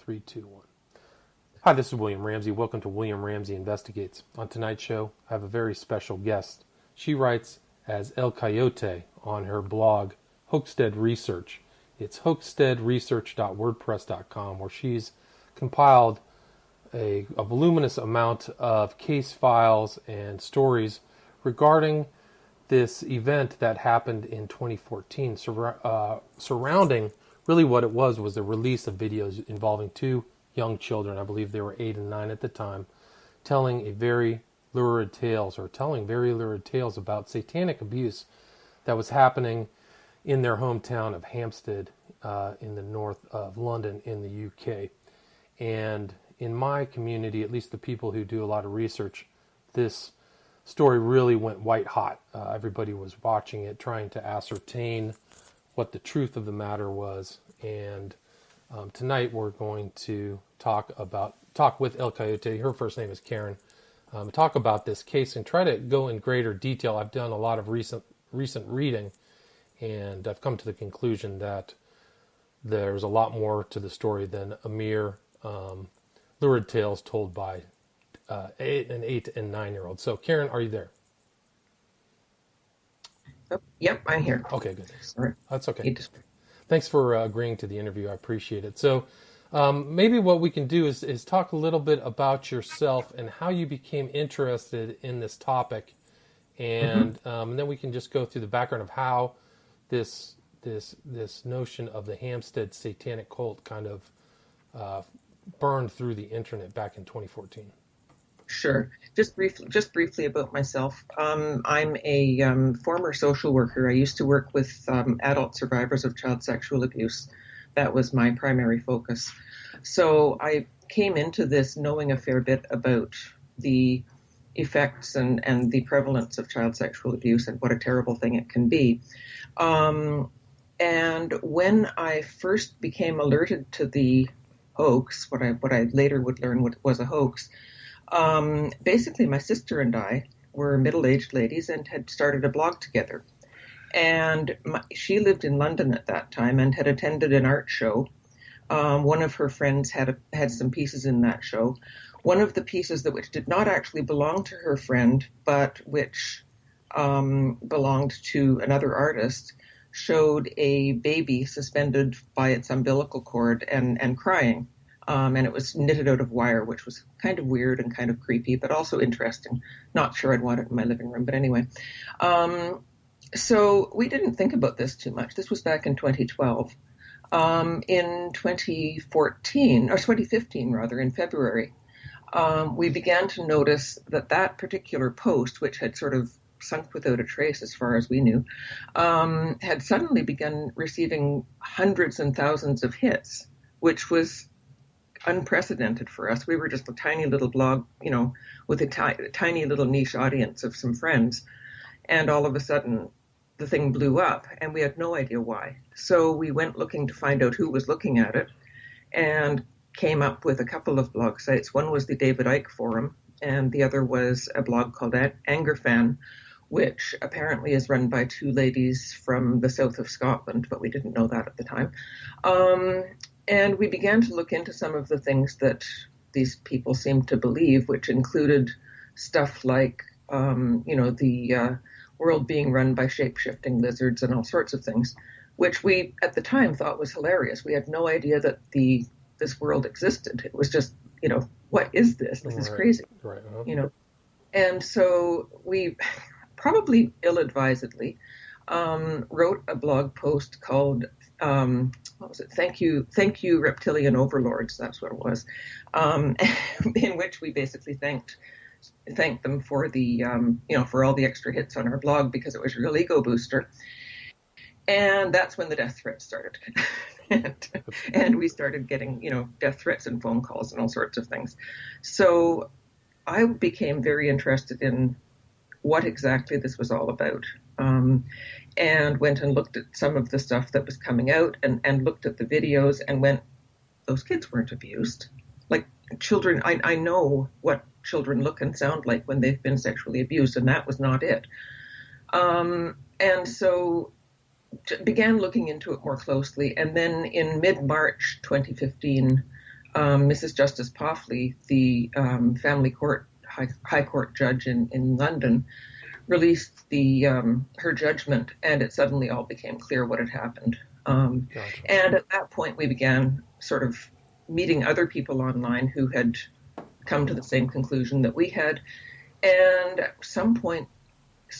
Three, two, one. Hi, this is William Ramsey. Welcome to William Ramsey Investigates. On tonight's show, I have a very special guest. She writes as El Coyote on her blog, Hoaxstead Research. It's hoaxsteadresearch.wordpress.com, where she's compiled a voluminous amount of case files and stories regarding this event that happened in 2014, surrounding really what it was the release of videos involving two young children, I believe they were 8 and 9 at the time, telling very lurid tales about satanic abuse that was happening in their hometown of Hampstead in the north of London in the UK. And in my community, at least the people who do a lot of research, this story really went white hot. Everybody was watching it, trying to ascertain what the truth of the matter was. And tonight we're going to talk with El Coyote. Her first name is Karen. Talk about this case and try to go in greater detail. I've done a lot of recent reading, and I've come to the conclusion that there's a lot more to the story than a mere lurid tales told by an 8 and 9-year-old. So, Karen, are you there? Oh, yep, I'm here. Okay, good. Sorry. That's okay. Thanks for agreeing to the interview. I appreciate it. So, maybe what we can do is talk a little bit about yourself and how you became interested in this topic, and then we can just go through the background of how this notion of the Hampstead Satanic cult kind of burned through the internet back in 2014. Sure. Just briefly about myself. I'm a former social worker. I used to work with adult survivors of child sexual abuse. That was my primary focus. So I came into this knowing a fair bit about the effects and the prevalence of child sexual abuse and what a terrible thing it can be. And when I first became alerted to the hoax, what I later would learn was a hoax, basically my sister and I were middle-aged ladies and had started a blog together. And she lived in London at that time and had attended an art show. One of her friends had some pieces in that show. One of the pieces which did not actually belong to her friend, but which belonged to another artist, showed a baby suspended by its umbilical cord and crying. And it was knitted out of wire, which was kind of weird and kind of creepy, but also interesting. Not sure I'd want it in my living room, but anyway. So we didn't think about this too much. This was back in 2012. In 2015 rather, in February, we began to notice that particular post, which had sort of sunk without a trace as far as we knew, had suddenly begun receiving hundreds and thousands of hits, which was unprecedented for us. We were just a tiny little blog, with a tiny little niche audience of some friends. And all of a sudden, the thing blew up, and we had no idea why. So we went looking to find out who was looking at it, and came up with a couple of blog sites. One was the David Icke Forum, and the other was a blog called Anger Fan, which apparently is run by two ladies from the south of Scotland, but we didn't know that at the time. And we began to look into some of the things that these people seemed to believe, which included stuff like, the world being run by shape-shifting lizards and all sorts of things, which we at the time thought was hilarious. We had no idea that this world existed. It was just, what is this? This is crazy. Right. Uh-huh. And so we probably ill-advisedly wrote a blog post called what was it? Thank you, reptilian overlords. That's what it was. In which we basically thanked them for the for all the extra hits on our blog, because it was a real ego booster. And that's when the death threats started. and we started getting death threats and phone calls and all sorts of things. So I became very interested in what exactly this was all about. And went and looked at some of the stuff that was coming out and looked at the videos and went, those kids weren't abused. Like children, I know what children look and sound like when they've been sexually abused, and that was not it. And so began looking into it more closely. And then in mid-March 2015, Mrs. Justice Poffley, the family court high court judge in London, released her judgment, and it suddenly all became clear what had happened. Gotcha. And at that point, we began sort of meeting other people online who had come to the same conclusion that we had. And at some point,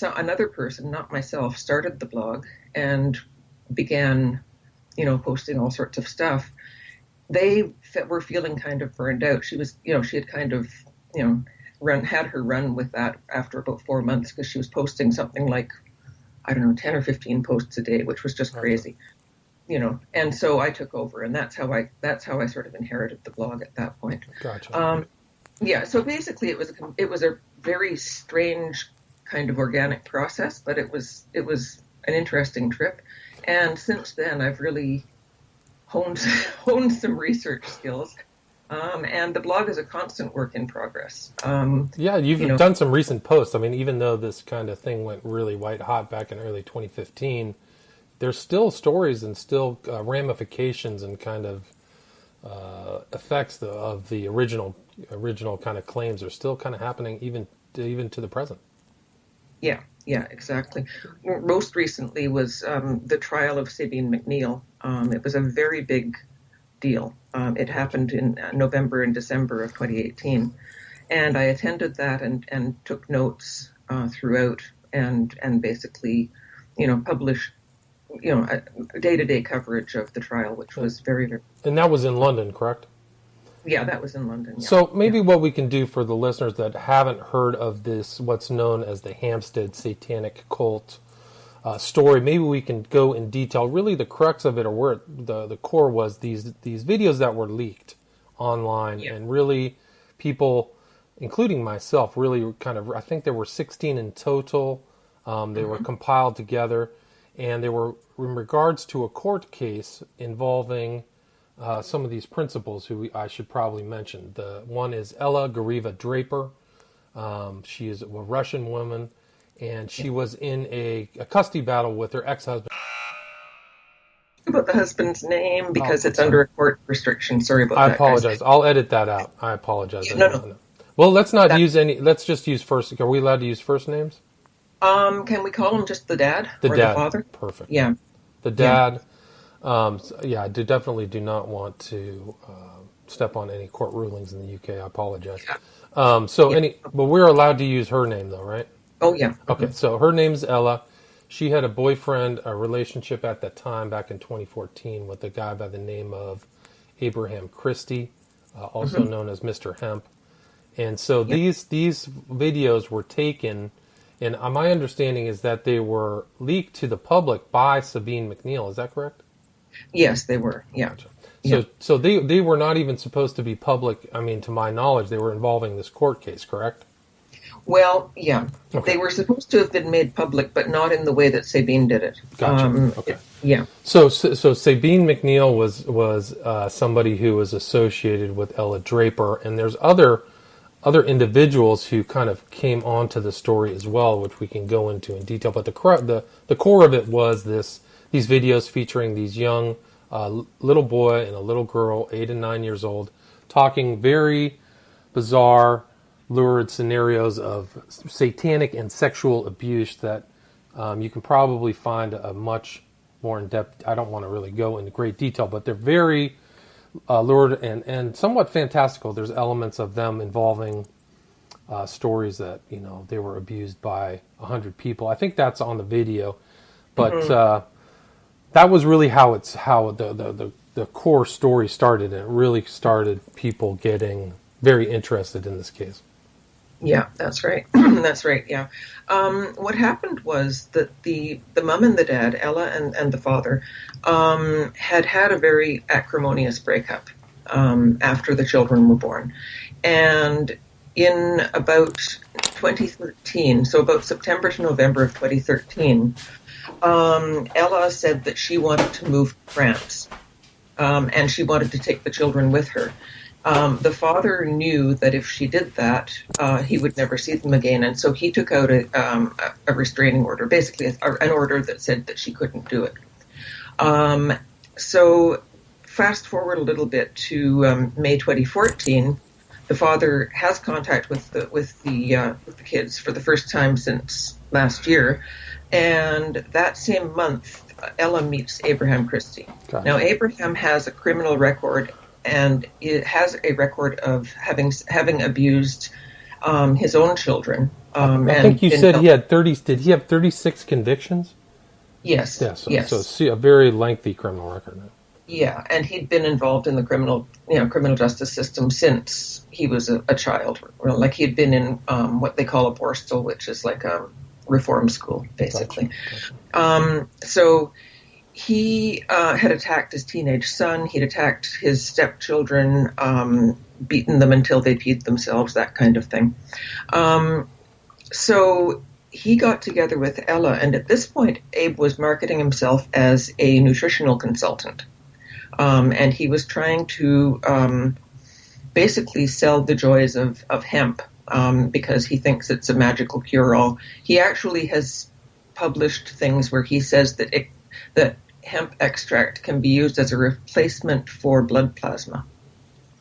another person, not myself, started the blog and began, posting all sorts of stuff. They were feeling kind of burned out. She was, she had kind of, had her run with that after about 4 months, because she was posting something like, 10 or 15 posts a day, which was just crazy, and so I took over, and that's how I sort of inherited the blog at that point. Gotcha. So basically it was a very strange kind of organic process, but it was an interesting trip. And since then I've really honed some research skills. And the blog is a constant work in progress. You've done some recent posts. I mean, even though this kind of thing went really white hot back in early 2015, there's still stories and still ramifications and kind of effects of the original kind of claims are still kind of happening even to the present. Yeah, exactly. Most recently was the trial of Sabine McNeill. It was a very big deal. It happened in November and December of 2018, and I attended that and took notes throughout and basically, published day-to-day coverage of the trial, which was very, very... And that was in London, correct? Yeah, that was in London. Yeah. So maybe what we can do for the listeners that haven't heard of this, what's known as the Hampstead Satanic cult story, maybe we can go in detail. Really, the crux of it, or where the core was, these videos that were leaked online, and really people, including myself, really kind of, I think there were 16 in total. They were compiled together, and they were in regards to a court case involving some of these principals who I should probably mention. The one is Ella Gariva Draper. She is a Russian woman, and she was in a custody battle with her ex-husband. About the husband's name, because it's under a court restriction. Sorry about that. I apologize. I'll edit that out. I apologize. No. Well, let's not use any. Let's just use first. Are we allowed to use first names? Can we call him just the dad the or dad. the father? Perfect. Yeah. The dad. I definitely do not want to step on any court rulings in the UK. I apologize. Yeah. But we're allowed to use her name, though, right? Oh, yeah. Okay, so her name's Ella. She had a relationship at that time, back in 2014, with a guy by the name of Abraham Christie, also known as Mr. Hemp. And so these videos were taken, and my understanding is that they were leaked to the public by Sabine McNeill. Is that correct? Yes, they were. Yeah. Gotcha. So they were not even supposed to be public. I mean, to my knowledge, they were involving this court case, correct? Well, yeah. Okay. They were supposed to have been made public, but not in the way that Sabine did it. Gotcha. Okay. Yeah. So Sabine McNeill was somebody who was associated with Ella Draper, and there's other individuals who kind of came onto the story as well, which we can go into in detail. But the core of it was these videos featuring these young little boy and a little girl, 8 and 9 years old, talking very bizarre, lurid scenarios of satanic and sexual abuse that you can probably find a much more in-depth. I don't want to really go into great detail, but they're very lurid and somewhat fantastical. There's elements of them involving stories that, they were abused by 100 people. I think that's on the video, but that was really how the core story started, and it really started people getting very interested in this case. Yeah, that's right. That's right. Yeah. What happened was that the mom and the dad, Ella and the father, had a very acrimonious breakup after the children were born, and in about 2013, so about September to November of 2013, Ella said that she wanted to move to France, and she wanted to take the children with her. The father knew that if she did that, he would never see them again, and so he took out a restraining order, basically an order that said that she couldn't do it. So fast forward a little bit to May 2014. The father has contact with the kids for the first time since last year, and that same month, Ella meets Abraham Christie. Gotcha. Now, Abraham has a criminal record, and it has a record of having abused his own children. I think you said he had 30. Did he have 36 convictions? Yes. Yeah. So, yes. so see, a very lengthy criminal record. Yeah, and he'd been involved in the criminal justice system since he was a child. Like he'd been in what they call a borstal, which is like a reform school, basically. Gotcha. So he had attacked his teenage son. He'd attacked his stepchildren, beaten them until they peed themselves, that kind of thing. So he got together with Ella, and at this point, Abe was marketing himself as a nutritional consultant. And he was trying to basically sell the joys of hemp because he thinks it's a magical cure-all. He actually has published things where he says that hemp extract can be used as a replacement for blood plasma.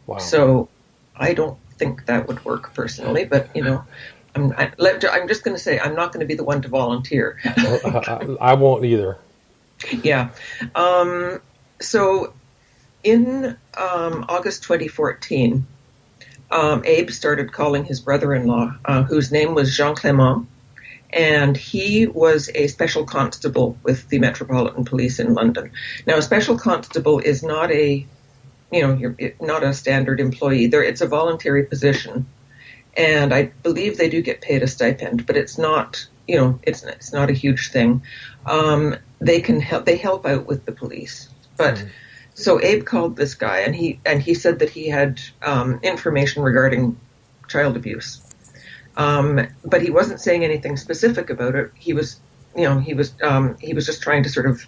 Wow. So I don't think that would work personally, but I'm just going to say I'm not going to be the one to volunteer. I won't either. Yeah. So in August 2014, Abe started calling his brother-in-law, whose name was Jean Clément, and he was a special constable with the Metropolitan Police in London. Now, a special constable is not not a standard employee. It's a voluntary position, and I believe they do get paid a stipend, but it's not, it's not a huge thing. They help out with the police, but. So Abe called this guy, and he said that he had information regarding child abuse, but he wasn't saying anything specific about it. He was just trying to sort of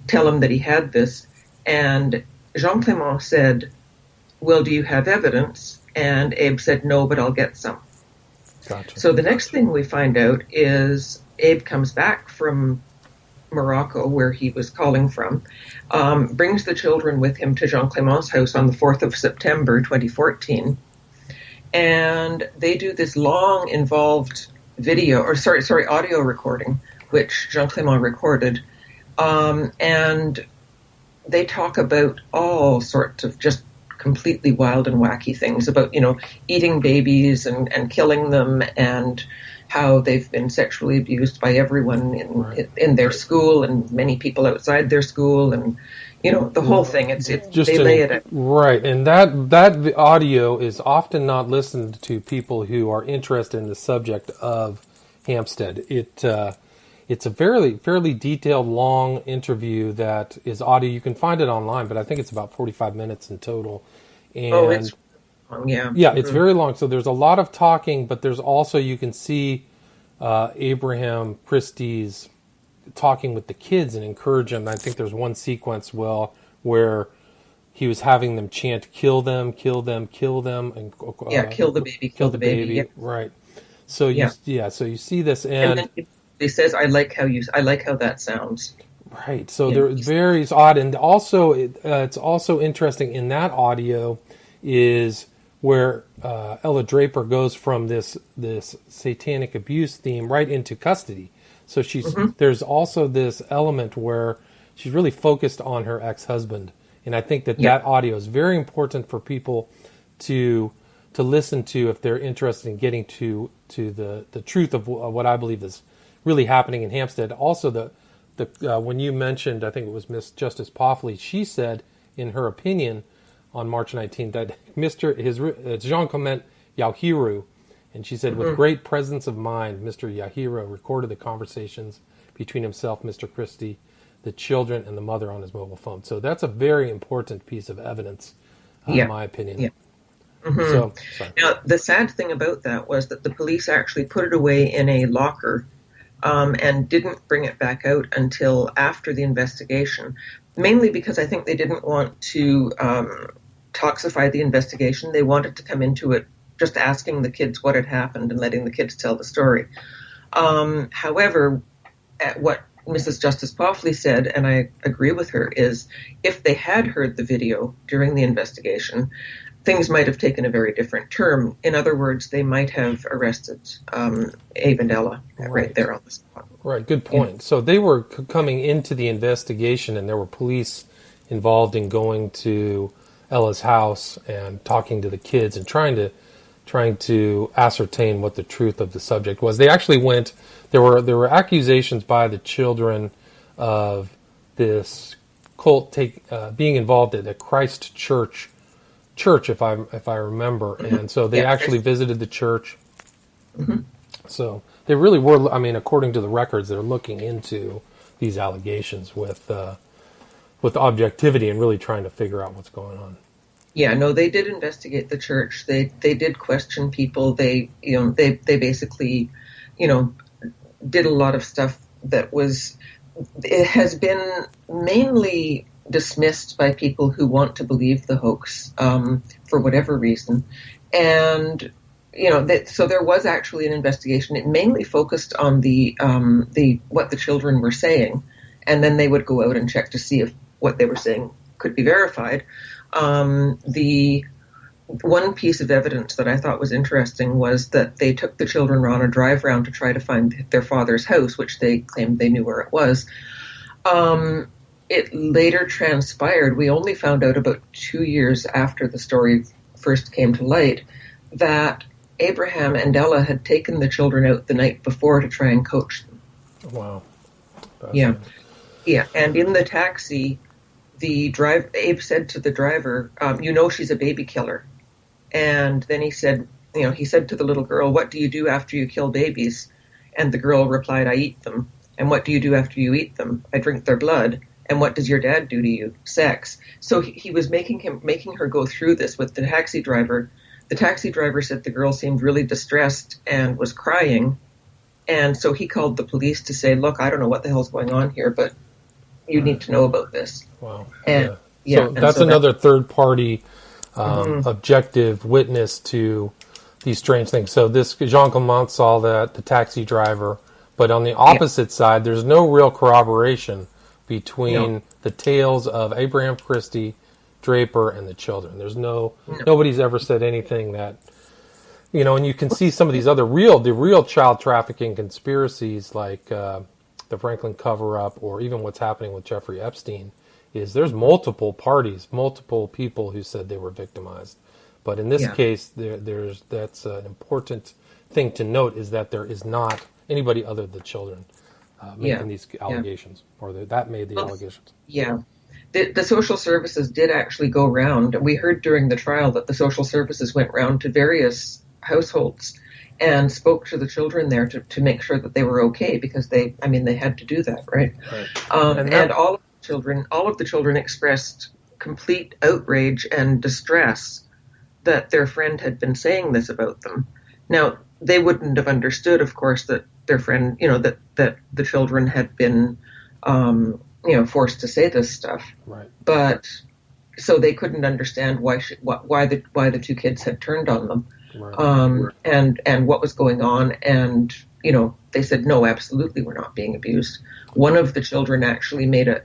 tell him that he had this. And Jean Clément said, "Well, do you have evidence?" And Abe said, "No, but I'll get some." Gotcha. So the next thing we find out is Abe comes back from Morocco, where he was calling from, brings the children with him to Jean Clément's house on the 4th of September, 2014. And they do this long, involved audio recording, which Jean Clément recorded. And they talk about all sorts of just completely wild and wacky things about, eating babies and killing them, and how they've been sexually abused by everyone in their school and many people outside their school, and the whole thing. It's just they lay it out. Right, and that audio is often not listened to people who are interested in the subject of Hampstead. It's a fairly detailed, long interview that is audio. You can find it online, but I think it's about 45 minutes in total. And it's long, yeah. Yeah, it's very long. So there's a lot of talking, but there's also, you can see Abraham Christie's talking with the kids and encourage them. I think there's one sequence where he was having them chant, "Kill them, kill them, kill them," and kill the baby, kill the baby. Yeah. Right. So you see this, and then he says, "I like how that sounds." Right. So there very odd, and also it's also interesting in that audio is where Ella Draper goes from this satanic abuse theme right into custody. So there's also this element where she's really focused on her ex-husband, and I think that audio is very important for people to listen to if they're interested in getting to the truth of what I believe is really happening in Hampstead. Also, when you mentioned, I think it was Miss Justice Poffley, she said in her opinion on March 19th that Jean Clement Yahiru, and she said, with great presence of mind, Mr. Yahiru recorded the conversations between himself, Mr. Christie, the children, and the mother on his mobile phone. So that's a very important piece of evidence, in my opinion. Yeah. So, now, the sad thing about that was that the police actually put it away in a locker and didn't bring it back out until after the investigation, mainly because I think they didn't want to toxify the investigation. They wanted to come into it just asking the kids what had happened and letting the kids tell the story. However, what Mrs. Justice Poffley said, and I agree with her, is if they had heard the video during the investigation, things might have taken a very different turn. In other words, they might have arrested Abe and Ella right there on the spot. Right, good point. Yeah. So they were coming into the investigation, and there were police involved in going to Ella's house and talking to the kids and trying to ascertain what the truth of the subject was. They actually went. There were accusations by the children of this cult being involved at a Christ church, if I remember, mm-hmm. And so they actually visited the church. Mm-hmm. So they really were. I mean, according to the records, they're looking into these allegations with objectivity and really trying to figure out what's going on. Yeah, no, they did investigate the church. They did question people. They basically, did a lot of stuff it has been mainly dismissed by people who want to believe the hoax for whatever reason. And, so there was actually an investigation. It mainly focused on what the children were saying. And then they would go out and check to see if what they were saying could be verified. The one piece of evidence that I thought was interesting was that they took the children on a drive round to try to find their father's house, which they claimed they knew where it was. It later transpired, we only found out about 2 years after the story first came to light, that Abraham and Ella had taken the children out the night before to try and coach them. Wow. Yeah. Yeah. And in the taxi, Abe said to the driver, she's a baby killer. And then he said to the little girl, what do you do after you kill babies? And the girl replied, I eat them. And what do you do after you eat them? I drink their blood. And what does your dad do to you? Sex. So he was making her go through this with the taxi driver. The taxi driver said the girl seemed really distressed and was crying. And so he called the police to say, look, I don't know what the hell's going on here, but you need to know about this. Wow. And, so that's another third-party objective witness to these strange things. So this Jean Clement saw that, the taxi driver, but on the opposite side, there's no real corroboration between the tales of Abraham Christie, Draper, and the children. There's nobody's ever said anything that, and you can see some of these other real child trafficking conspiracies like the Franklin cover-up, or even what's happening with Jeffrey Epstein, is there's multiple parties, multiple people who said they were victimized. But in this case, that's an important thing to note, is that there is not anybody other than the children making these allegations, or that made the allegations. Yeah. The social services did actually go round. We heard during the trial that the social services went round to various households and spoke to the children there to make sure that they were okay, because they had to do that, right? And all of the children expressed complete outrage and distress that their friend had been saying this about them. Now, they wouldn't have understood, of course, that their friend, that the children had been, forced to say this stuff. Right. But so they couldn't understand why the two kids had turned on them, right. And what was going on. And they said, no, absolutely, we're not being abused. One of the children actually made a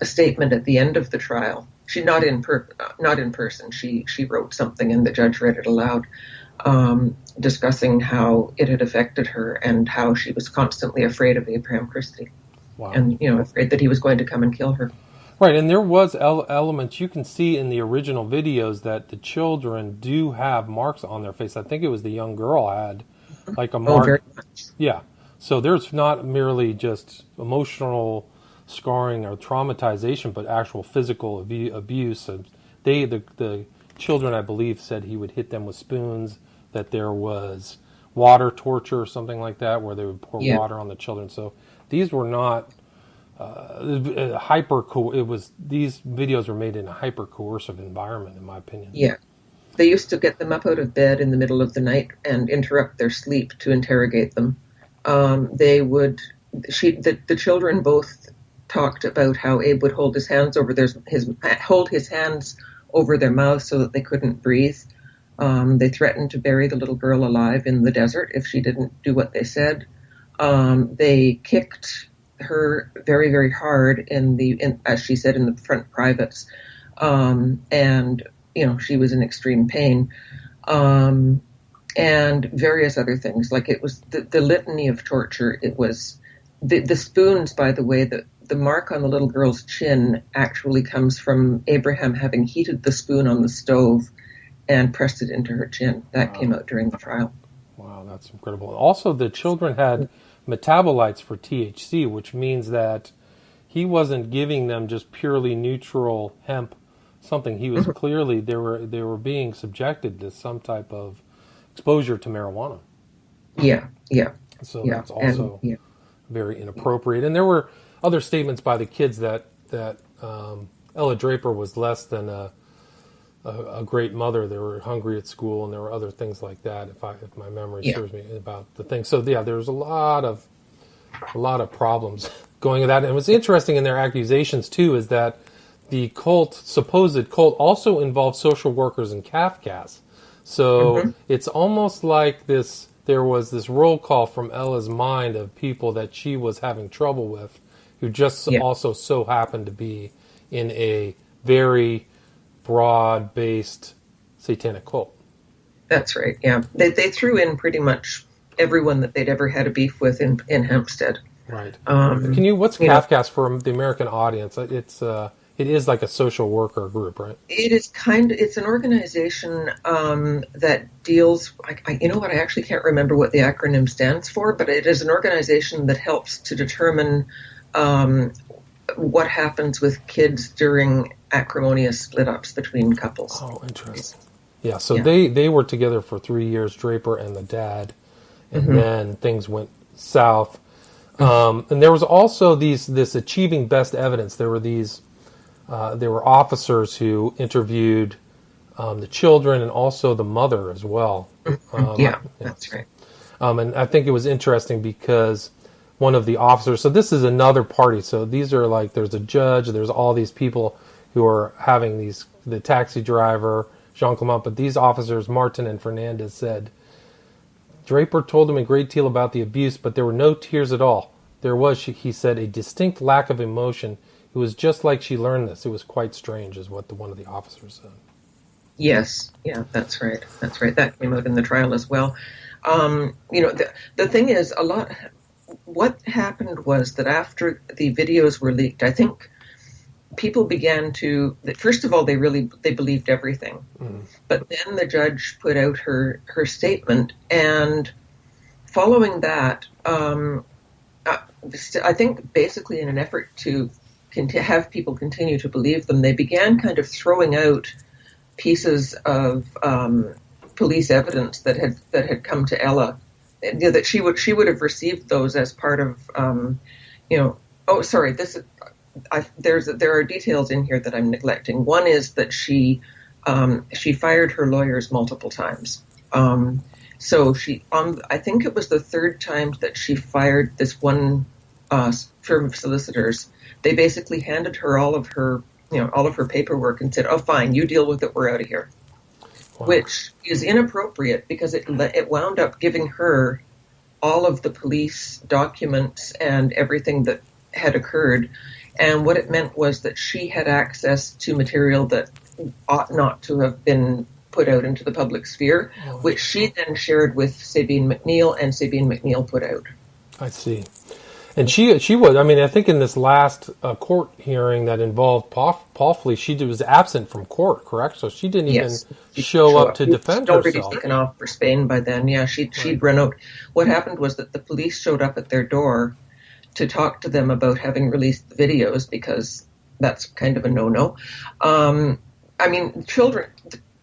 statement at the end of the trial. She not in person. She wrote something, and the judge read it aloud, discussing how it had affected her and how she was constantly afraid of Abraham Christie. Wow. And afraid that he was going to come and kill her. Right, and there was elements you can see in the original videos that the children do have marks on their face. I think it was the young girl had like a mark. Oh, very much. Yeah. So there's not merely just emotional scarring or traumatization, but actual physical abuse. The children, I believe, said he would hit them with spoons, that there was water torture or something like that, where they would pour water on the children. So these were not these videos were made in a hyper coercive environment, in my opinion. Yeah. They used to get them up out of bed in the middle of the night and interrupt their sleep to interrogate them. The children both talked about how Abe would hold his hands over their mouths so that they couldn't breathe. They threatened to bury the little girl alive in the desert if she didn't do what they said. They kicked her very, very hard as she said, in the front privates. And, she was in extreme pain. And various other things. Like, it was the litany of torture. It was the spoons, by the way, the mark on the little girl's chin actually comes from Abraham having heated the spoon on the stove and pressed it into her chin. That came out during the trial. Wow, that's incredible. Also, the children had metabolites for THC, which means that he wasn't giving them just purely neutral hemp something. He was clearly, they were being subjected to some type of exposure to marijuana. Yeah. So that's also very inappropriate. And there were other statements by the kids that Ella Draper was less than a great mother. They were hungry at school, and there were other things like that. If my memory serves me about the thing. So yeah, there's a lot of problems going with that. And what's interesting in their accusations too is that the supposed cult, also involved social workers and Kafkas. So it's almost like there was this roll call from Ella's mind of people that she was having trouble with, who just also so happened to be in a very broad-based satanic cult. That's right, yeah. They threw in pretty much everyone that they'd ever had a beef with in Hampstead. Right. What's Kafkas for the American audience? It is like a social worker group, right? It's an organization that deals, you know what, I actually can't remember what the acronym stands for, but it is an organization that helps to determine what happens with kids during acrimonious split-ups between couples. Oh, interesting. Yeah, so they were together for 3 years, Draper and the dad, and then things went south. And there was also this achieving best evidence. There were officers who interviewed the children and also the mother as well. That's right. And I think it was interesting because one of the officers, so this is another party. So these are like, there's a judge, there's all these people who are having the taxi driver, Jean Clement, but these officers, Martin and Fernandez, said, Draper told him a great deal about the abuse, but there were no tears at all. There was, he said, a distinct lack of emotion. It was just like she learned this. It was quite strange, is what one of the officers said. Yes, yeah, that's right. That came out in the trial as well. The thing is, what happened was that after the videos were leaked, I think people began to, first of all, they believed everything. But then the judge put out her statement, and following that, I think basically in an effort to have people continue to believe them, they began kind of throwing out pieces of police evidence that had come to Ella, that she would have received those as part of there are details in here that I'm neglecting. One is that she fired her lawyers multiple times. So I think it was the third time that she fired this one firm of solicitors. They basically handed her all of her paperwork and said, "Oh, fine, you deal with it. We're out of here." Wow. Which is inappropriate because it wound up giving her all of the police documents and everything that had occurred. And what it meant was that she had access to material that ought not to have been put out into the public sphere, which she then shared with Sabine McNeil, and Sabine McNeil put out. I see. And she was, I think in this last court hearing that involved Paul she was absent from court, correct? So she didn't even show up to defend herself. She'd already taken off for Spain by then. Yeah, she'd run out. What happened was that the police showed up at their door to talk to them about having released the videos, because that's kind of a no-no. Children,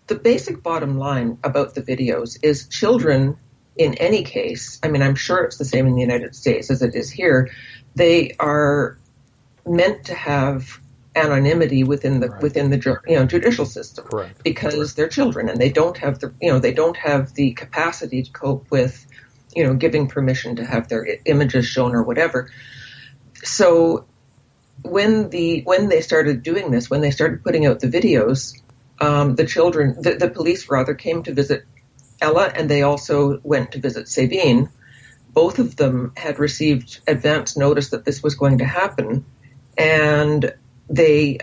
the basic bottom line about the videos is children, in any case, I'm sure it's the same in the United States as it is here, they are meant to have anonymity within the judicial system, correct, because they're children and they don't have the capacity to cope with giving permission to have their images shown or whatever. So when they started doing this, when they started putting out the videos, the police rather came to visit Ella, and they also went to visit Sabine. both of them had received advance notice that this was going to happen, and they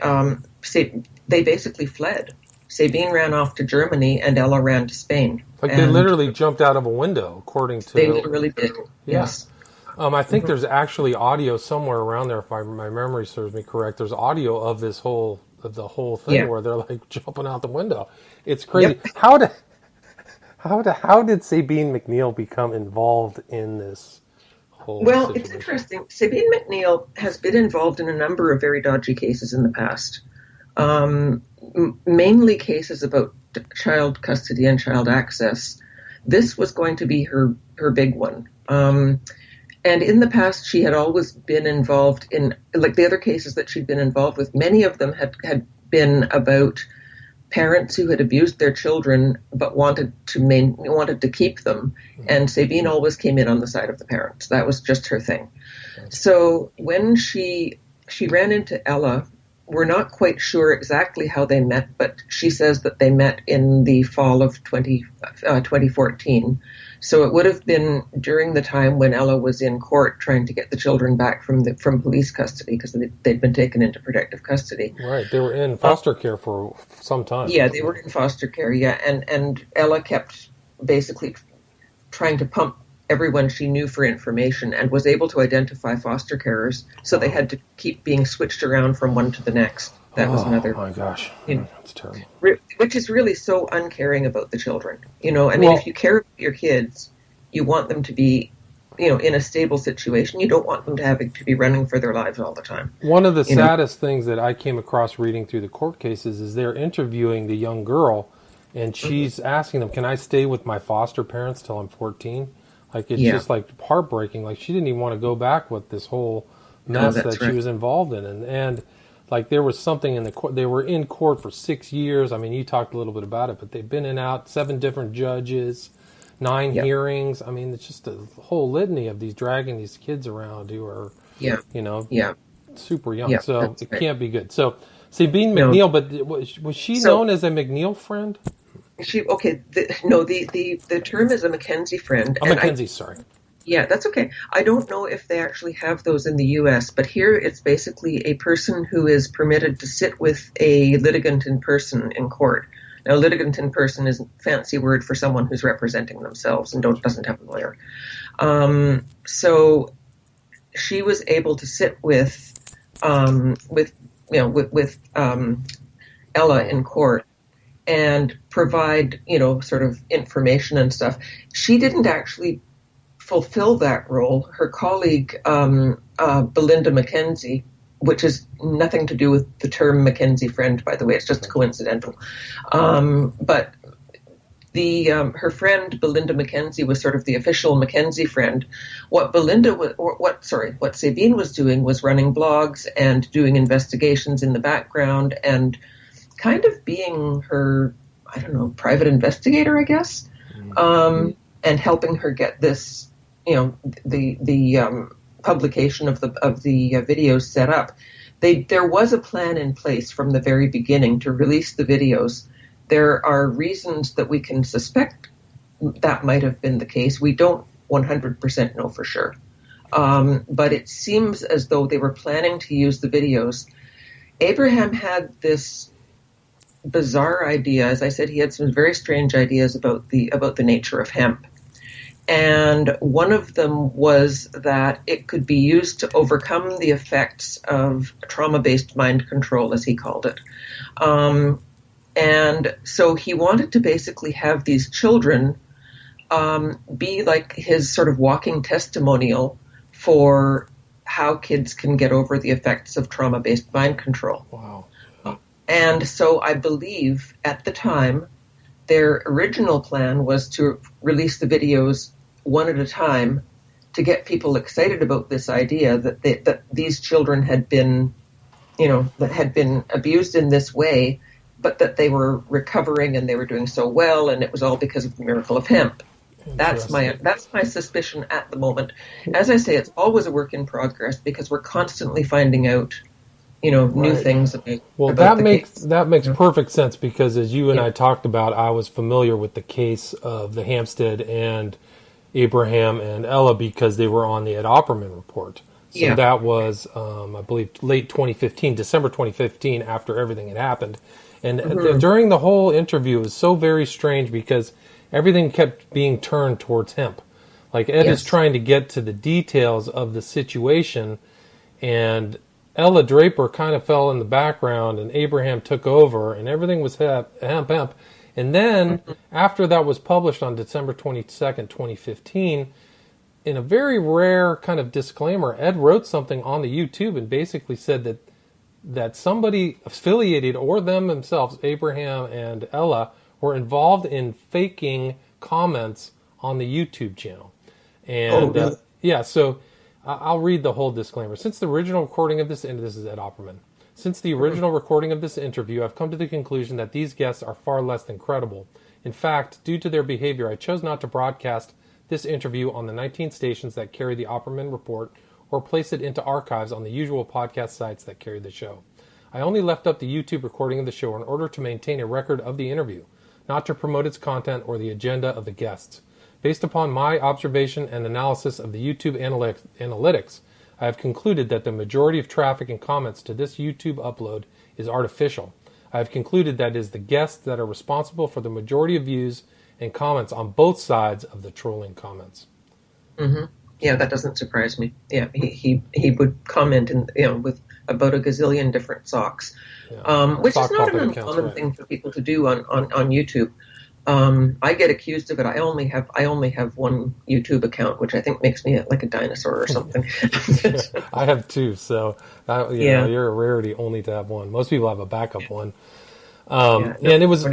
basically fled. Sabine ran off to Germany, and Ella ran to Spain. Like they literally jumped out of a window, according to... They literally did, yeah. Yes. I think there's actually audio somewhere around there, if my memory serves me correct. There's audio of the whole thing where they're like jumping out the window. It's crazy. Yep. How did Sabine MacNeil become involved in this whole situation? It's interesting. Sabine MacNeil has been involved in a number of very dodgy cases in the past. Mainly cases about child custody and child access. This was going to be her big one. And in the past, she had always been involved in, like the other cases that she'd been involved with, many of them had been about parents who had abused their children but wanted to keep them. And Sabine always came in on the side of the parents. That was just her thing. So when she ran into Ella, we're not quite sure exactly how they met, but she says that they met in the fall of 2014. So it would have been during the time when Ella was in court trying to get the children back from police custody because they'd been taken into protective custody. Right, they were in foster care for some time. Yeah, they were in foster care. Yeah, and Ella kept basically trying to pump everyone she knew for information and was able to identify foster carers. So they had to keep being switched around from one to the next. That was another. Oh my gosh, that's terrible. Which is really so uncaring about the children. If you care about your kids, you want them to be, in a stable situation. You don't want them to be running for their lives all the time. One of the saddest things that I came across reading through the court cases is they're interviewing the young girl, and she's asking them, "Can I stay with my foster parents till I'm 14?" Like it's just like heartbreaking. Like she didn't even want to go back with this whole mess she was involved in, and like there was something in the court. They were in court for 6 years. I mean, you talked a little bit about it, but they've been in and out, 7 different judges, 9 hearings. I mean, it's just a whole litany of these dragging these kids around who are, super young. Yeah, so it can't be good. So Sabine MacNeil, but was she known as a MacNeil friend? The term is a Mackenzie friend. Mackenzie, sorry. Yeah, that's okay. I don't know if they actually have those in the U.S., but here it's basically a person who is permitted to sit with a litigant in person in court. Now, litigant in person is a fancy word for someone who's representing themselves and doesn't have a lawyer. So she was able to sit with Ella in court and provide, sort of information and stuff. She didn't actually fulfill that role. Her colleague, Belinda Mackenzie, which has nothing to do with the term Mackenzie friend, by the way, it's just coincidental. But her friend Belinda Mackenzie was sort of the official Mackenzie friend. What Sabine was doing was running blogs and doing investigations in the background and kind of being her, private investigator, I guess, and helping her get this, the publication of the videos set up. There was a plan in place from the very beginning to release the videos. There are reasons that we can suspect that might have been the case. We don't 100% know for sure. But it seems as though they were planning to use the videos. Abraham had this bizarre idea. As I said, he had some very strange ideas about the nature of hemp. And one of them was that it could be used to overcome the effects of trauma-based mind control, as he called it. And so he wanted to basically have these children be like his sort of walking testimonial for how kids can get over the effects of trauma-based mind control. Wow. And so I believe at the time, their original plan was to release the videos one at a time to get people excited about this idea that these children had been, that had been abused in this way, but that they were recovering and they were doing so well, and it was all because of the miracle of hemp. That's my suspicion at the moment. As I say, it's always a work in progress because we're constantly finding out new things about that makes perfect sense because as you and I talked about, I was familiar with the case of the Hampstead and Abraham and Ella because they were on the Ed Opperman report. So Yeah. that was, I believe, late 2015, December 2015, after everything had happened. And during the whole interview, it was so very strange because everything kept being turned towards hemp. Like Ed is Yes. trying to get to the details of the situation, and Ella Draper kind of fell in the background, and Abraham took over, and everything was hemp. And then, after that was published on December 22nd, 2015, in a very rare kind of disclaimer, Ed wrote something on the YouTube and basically said that somebody affiliated, or them themselves, Abraham and Ella, were involved in faking comments on the YouTube channel. And really? yeah, so I'll read the whole disclaimer. Since the original recording of this, and this is Ed Opperman. Since the original recording of this interview, I've come to the conclusion that these guests are far less than credible. In fact, due to their behavior, I chose not to broadcast this interview on the 19 stations that carry the Opperman report, or place it into archives on the usual podcast sites that carry the show. I only left up the YouTube recording of the show in order to maintain a record of the interview, not to promote its content or the agenda of the guests. Based upon my observation and analysis of the YouTube analytics, I have concluded that the majority of traffic and comments to this YouTube upload is artificial. I have concluded that it is the guests that are responsible for the majority of views and comments on both sides of the trolling comments. Mm-hmm. Yeah, that doesn't surprise me. Yeah, he would comment with about a gazillion different socks, which is not an uncommon thing for people to do on YouTube. I get accused of it. I only have one YouTube account, which I think makes me like a dinosaur or something. I have two, so you're a rarity only to have one. Most people have a backup one. And it was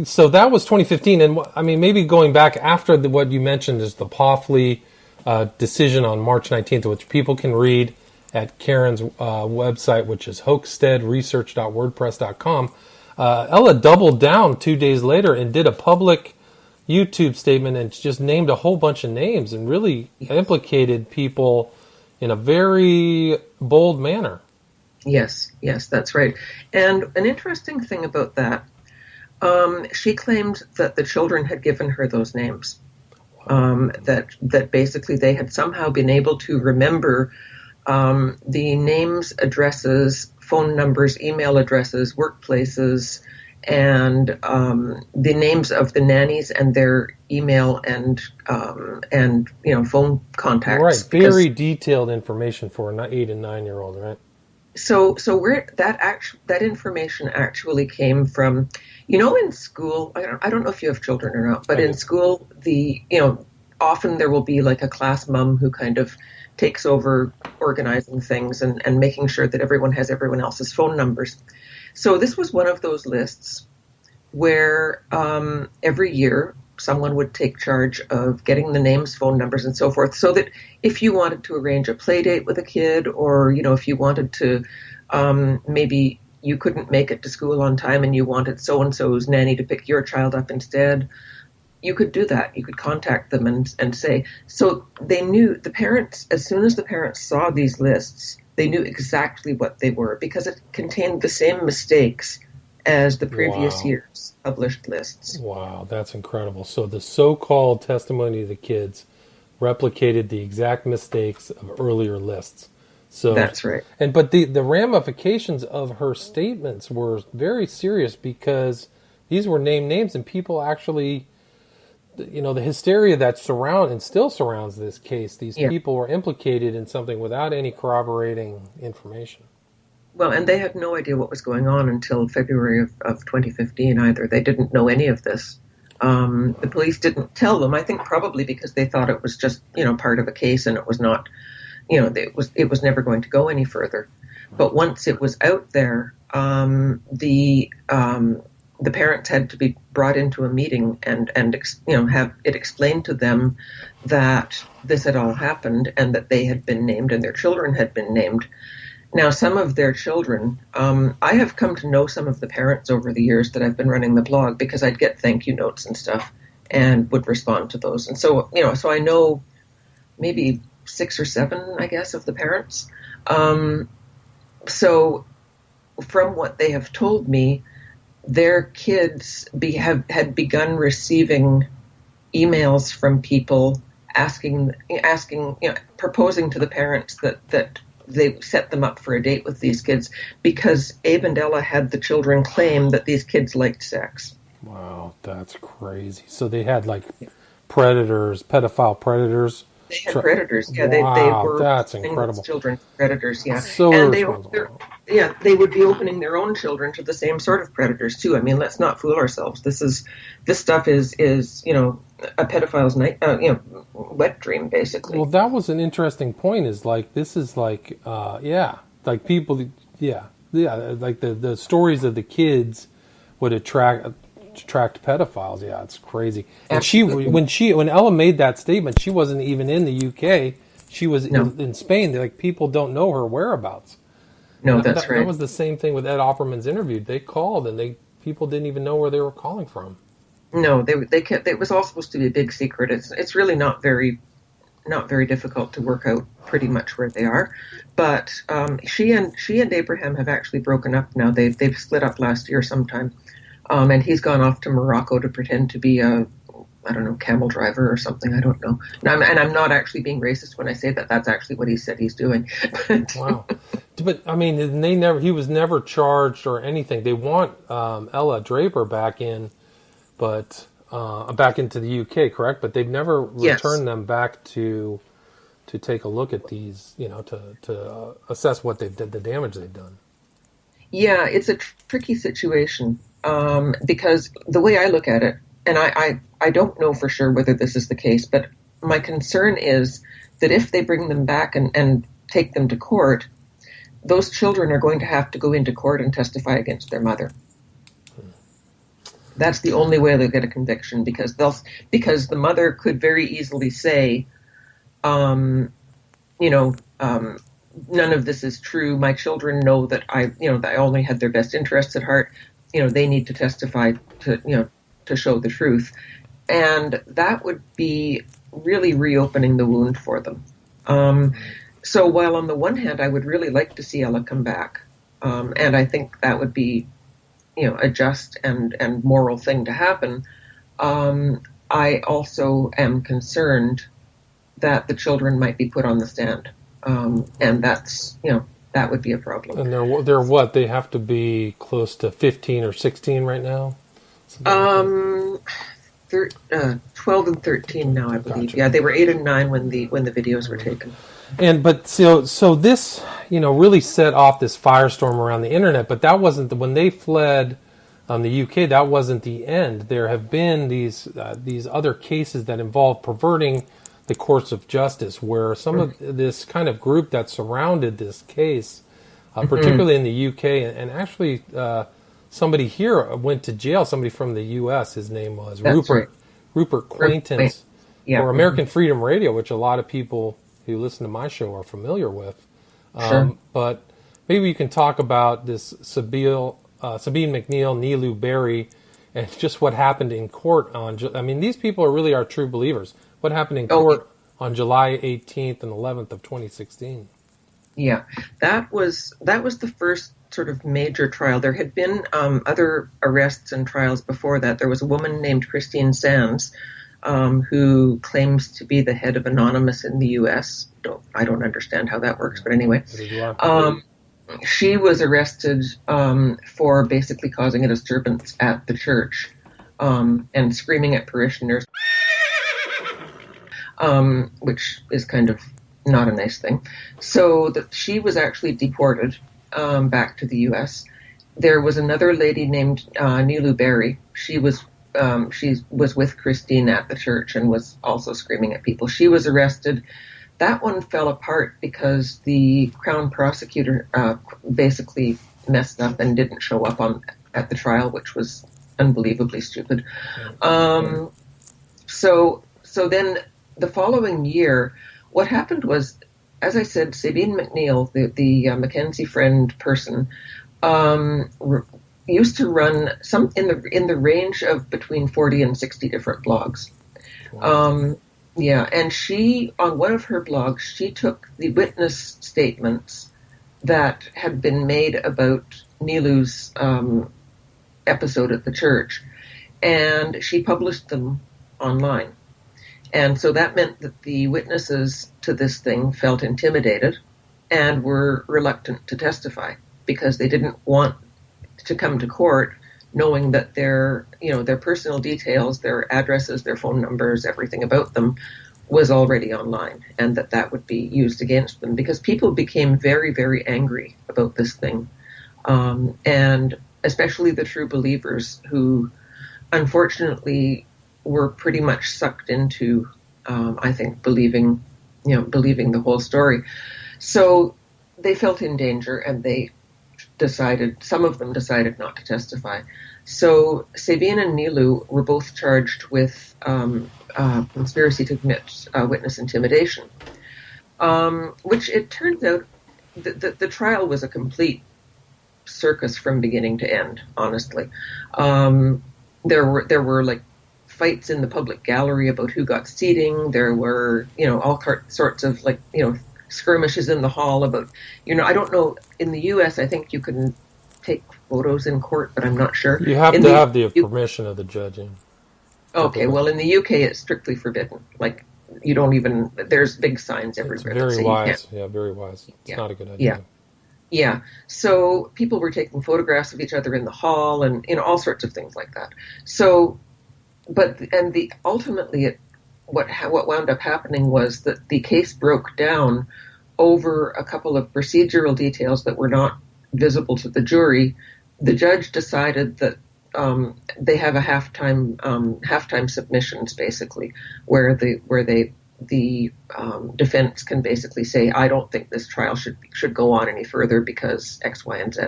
so that was 2015, and I mean maybe going back after what you mentioned is the Poffley decision on March 19th, which people can read at Karen's website, which is hoaxsteadresearch.wordpress.com. Ella doubled down 2 days later and did a public YouTube statement and just named a whole bunch of names and really implicated people in a very bold manner. Yes, that's right. And an interesting thing about that, she claimed that the children had given her those names. That basically they had somehow been able to remember the names, addresses, phone numbers, email addresses, workplaces, and the names of the nannies and their email and phone contacts. Right, very detailed information for an 8 and 9 year old, right? So where that information actually came from, in school, I don't know if you have children or not, but in school, often there will be like a class mom who kind of takes over organizing things and making sure that everyone has everyone else's phone numbers. So this was one of those lists where every year someone would take charge of getting the names, phone numbers, and so forth, so that if you wanted to arrange a play date with a kid, or, if you wanted to, maybe you couldn't make it to school on time and you wanted so-and-so's nanny to pick your child up instead, you could do that. You could contact them and say. So they knew, the parents, as soon as the parents saw these lists, they knew exactly what they were because it contained the same mistakes as the previous year's published lists. Wow, that's incredible. So the so-called testimony of the kids replicated the exact mistakes of earlier lists. So that's right. But the ramifications of her statements were very serious because these were named names, and people actually, the hysteria that still surrounds this case, these people were implicated in something without any corroborating information. Well, and they had no idea what was going on until February of 2015 either. They didn't know any of this. The police didn't tell them, I think probably because they thought it was just, part of a case and it was not, it was never going to go any further. But once it was out there, the parents had to be brought into a meeting and have it explained to them that this had all happened and that they had been named and their children had been named. Now, some of their children, I have come to know some of the parents over the years that I've been running the blog because I'd get thank you notes and stuff and would respond to those. And so, so I know maybe 6 or 7, I guess, of the parents. So from what they have told me, their kids had begun receiving emails from people proposing to the parents that they set them up for a date with these kids because Abe and Ella had the children claim that these kids liked sex. Wow, that's crazy. So they had like predators, pedophile predators. They had predators. Yeah, wow, they were. That's incredible. Children predators. Yeah, so and they would be opening their own children to the same sort of predators too. I mean, let's not fool ourselves. This stuff is a pedophile's wet dream basically. Well, that was an interesting point. Is like this is like like people like the stories of the kids would attract pedophiles. Yeah, it's crazy. And when Ella made that statement, she wasn't even in the UK. She was in Spain. Like people don't know her whereabouts. No, that's right. That was the same thing with Ed Opperman's interview. They called and people didn't even know where they were calling from. No, they kept. It was all supposed to be a big secret. It's really not very difficult to work out pretty much where they are. But she and Abraham have actually broken up now. They've split up last year sometime. And he's gone off to Morocco to pretend to be a, I don't know, camel driver or something. I don't know. And I'm not actually being racist when I say that. That's actually what he said he's doing. Wow. But, I mean, he was never charged or anything. They want Ella Draper back in, but back into the UK, correct? But they've never returned them back to take a look at these, to assess what the damage they've done. Yeah, it's a tricky situation. Because the way I look at it, and I don't know for sure whether this is the case, but my concern is that if they bring them back and take them to court, those children are going to have to go into court and testify against their mother. That's the only way they'll get a conviction because the mother could very easily say, none of this is true. My children know that that I only had their best interests at heart. They need to testify to show the truth. And that would be really reopening the wound for them. So while on the one hand, I would really like to see Ella come back, and I think that would be, a just and moral thing to happen, I also am concerned that the children might be put on the stand. And that's, that would be a problem. And they're what? They have to be close to 15 or 16 right now? 12 and 13 now, I believe. Gotcha. Yeah, they were 8 and 9 when the videos were taken. But so this, really set off this firestorm around the internet, but that wasn't when they fled the UK, that wasn't the end. There have been these other cases that involve perverting the courts of justice, where some of this kind of group that surrounded this case, particularly in the UK, and actually somebody here went to jail, somebody from the US, his name was Rupert Quaintance, for American Freedom Radio, which a lot of people who listen to my show are familiar with. But maybe you can talk about this Sabine McNeil, Nilu Berry, and just what happened in court these people really are true believers. What happened in court on July 18th and 11th of 2016? Yeah, that was the first sort of major trial. There had been other arrests and trials before that. There was a woman named Christine Sands who claims to be the head of Anonymous in the U.S. I don't understand how that works, but anyway. She was arrested for basically causing a disturbance at the church and screaming at parishioners, which is kind of not a nice thing. So she was actually deported back to the U.S. There was another lady named Nilu Berry. She was with Christine at the church and was also screaming at people. She was arrested. That one fell apart because the Crown prosecutor basically messed up and didn't show up at the trial, which was unbelievably stupid. So then the following year, what happened was, as I said, Sabine McNeil, the Mackenzie Friend person, used to run some in the range of between 40 and 60 different blogs. Wow. And she, on one of her blogs, she took the witness statements that had been made about Nilu's episode at the church, and she published them online. And so that meant that the witnesses to this thing felt intimidated and were reluctant to testify because they didn't want to come to court knowing that their personal details, their addresses, their phone numbers, everything about them was already online, and that would be used against them, because people became very, very angry about this thing. And especially the true believers, who unfortunately were pretty much sucked into, I think, believing the whole story. So they felt in danger, and some of them decided not to testify. So Sabine and Nilu were both charged with conspiracy to commit witness intimidation, which it turns out the trial was a complete circus from beginning to end, honestly. There were like fights in the public gallery about who got seating. There were, all sorts of skirmishes in the hall about, I don't know, in the U.S. I think you can take photos in court, but I'm not sure. You have to have the permission of the judging. Okay, well, in the UK it's strictly forbidden. Like, you don't even, there's big signs everywhere. It's very wise. Yeah, very wise. It's not a good idea. Yeah. So people were taking photographs of each other in the hall and, all sorts of things like that. So, ultimately what wound up happening was that the case broke down over a couple of procedural details that were not visible to the jury. The judge decided that they have a halftime submissions, basically, where the defense can basically say, I don't think this trial should go on any further because X, Y, and Z.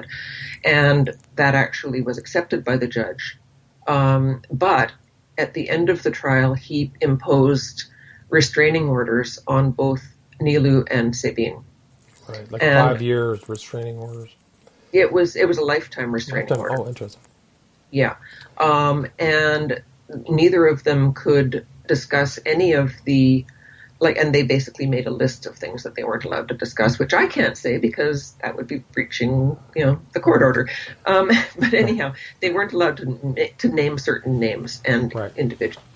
And that actually was accepted by the judge. But at the end of the trial, he imposed restraining orders on both Nilu and Sabine. Right, like 5 years restraining orders. It was a lifetime restraining order. Oh, interesting. Yeah. And neither of them could discuss any of the, and they basically made a list of things that they weren't allowed to discuss, which I can't say because that would be breaching, the court order. But anyhow, they weren't allowed to name certain names and individuals,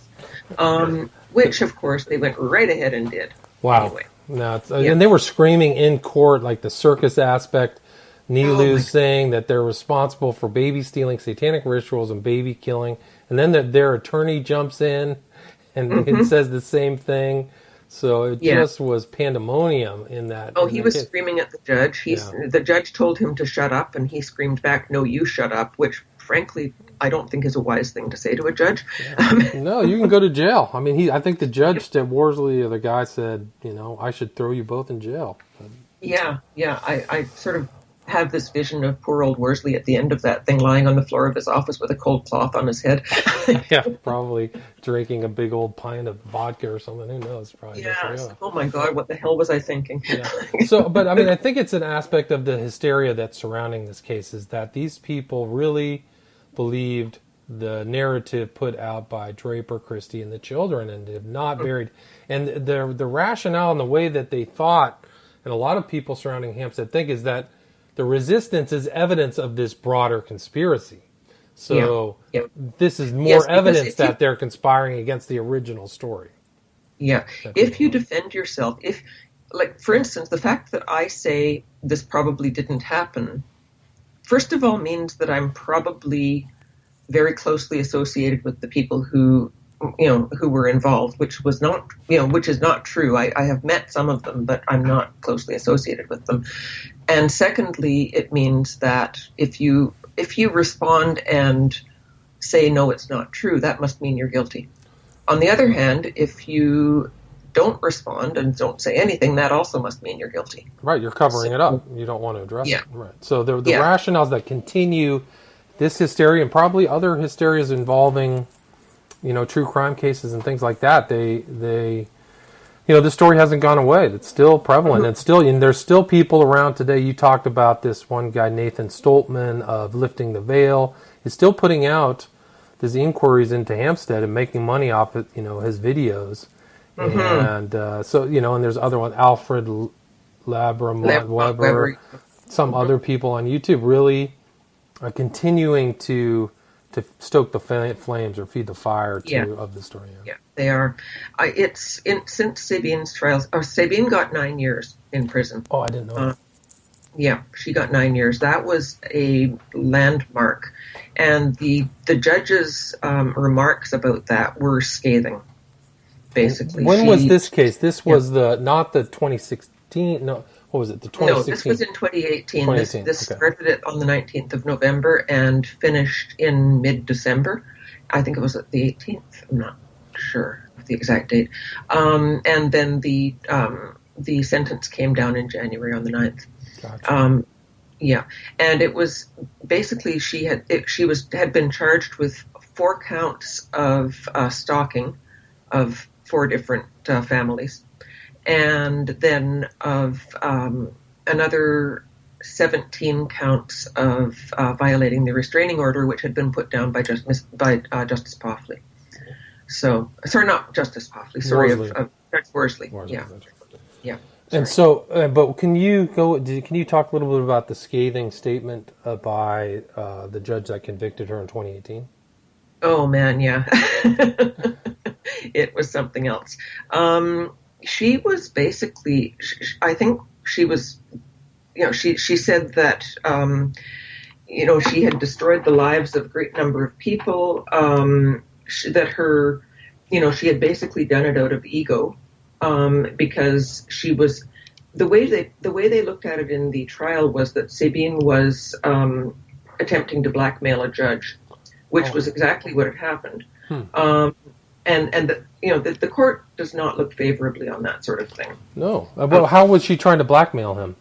which of course they went right ahead and did. Wow. Anyway. No, and they were screaming in court, like the circus aspect. Nilu's saying that they're responsible for baby stealing, satanic rituals, and baby killing. And then their attorney jumps in and it says the same thing. So it just was pandemonium in that. Oh, he was screaming at the judge. The judge told him to shut up, and he screamed back, "No, you shut up," which, frankly, I don't think is a wise thing to say to a judge. Yeah. No, you can go to jail. I mean, I think the judge at Worsley, or the guy, said, I should throw you both in jail. Yeah. I sort of have this vision of poor old Worsley at the end of that thing, lying on the floor of his office with a cold cloth on his head. Yeah, probably drinking a big old pint of vodka or something. Who knows? Probably. Yeah. Oh my God, what the hell was I thinking? Yeah. So, but I mean, I think it's an aspect of the hysteria that's surrounding this case, is that these people really believed the narrative put out by Draper, Christie, and the children, and have not buried. And the rationale and the way that they thought, and a lot of people surrounding Hampstead think, is that the resistance is evidence of this broader conspiracy. So this is more evidence that they're conspiring against the original story. Yeah. If you defend yourself, for instance, the fact that I say this probably didn't happen, first of all, means that I'm probably very closely associated with the people who were involved, which is not true. I have met some of them, but I'm not closely associated with them. And secondly, it means that if you respond and say, no, it's not true, that must mean you're guilty. On the other hand, if you don't respond and don't say anything, that also must mean you're guilty. Right, you're covering it up. You don't want to address it. Right. So the rationales that continue this hysteria, and probably other hysterias involving, true crime cases and things like that, they the story hasn't gone away. It's still prevalent. And there's still people around today. You talked about this one guy, Nathan Stoltman, of Lifting the Veil, is still putting out these inquiries into Hampstead and making money off it, his videos. And and there's other ones, Alfred Labram Weber, some other people on YouTube really are continuing to to stoke the flames or feed the fire Yeah. of the story. Yeah, they are. Since Sabine's trials. Sabine got 9 years in prison. Oh, I didn't know that. Yeah, she got 9 years. That was a landmark, and the judge's remarks about that were scathing. Basically, when was this case? This was not the 2016. No, what was it? The 2016. No, this was in 2018. 2018. This started it on the 19th of November and finished in mid-December. I think it was at the 18th. I'm not sure of the exact date. And then the sentence came down in January on the 9th. Gotcha. Yeah, and it was basically she had been charged with 4 counts of stalking of 4 different families, and then of another 17 counts of violating the restraining order, which had been put down by Justice Poffley. So, sorry, not Justice Poffley. Sorry, of Judge Worsley. Yeah, yeah. And so, but can you talk a little bit about the scathing statement by the judge that convicted her in 2018? Oh man, yeah, it was something else. She was basically, I think she was, she said that, she had destroyed the lives of a great number of people. That her, she had basically done it out of ego. Because she was, the way they looked at it in the trial was that Sabine was attempting to blackmail a judge, which was exactly what had happened. And the court does not look favorably on that sort of thing. No. Well, how was she trying to blackmail him?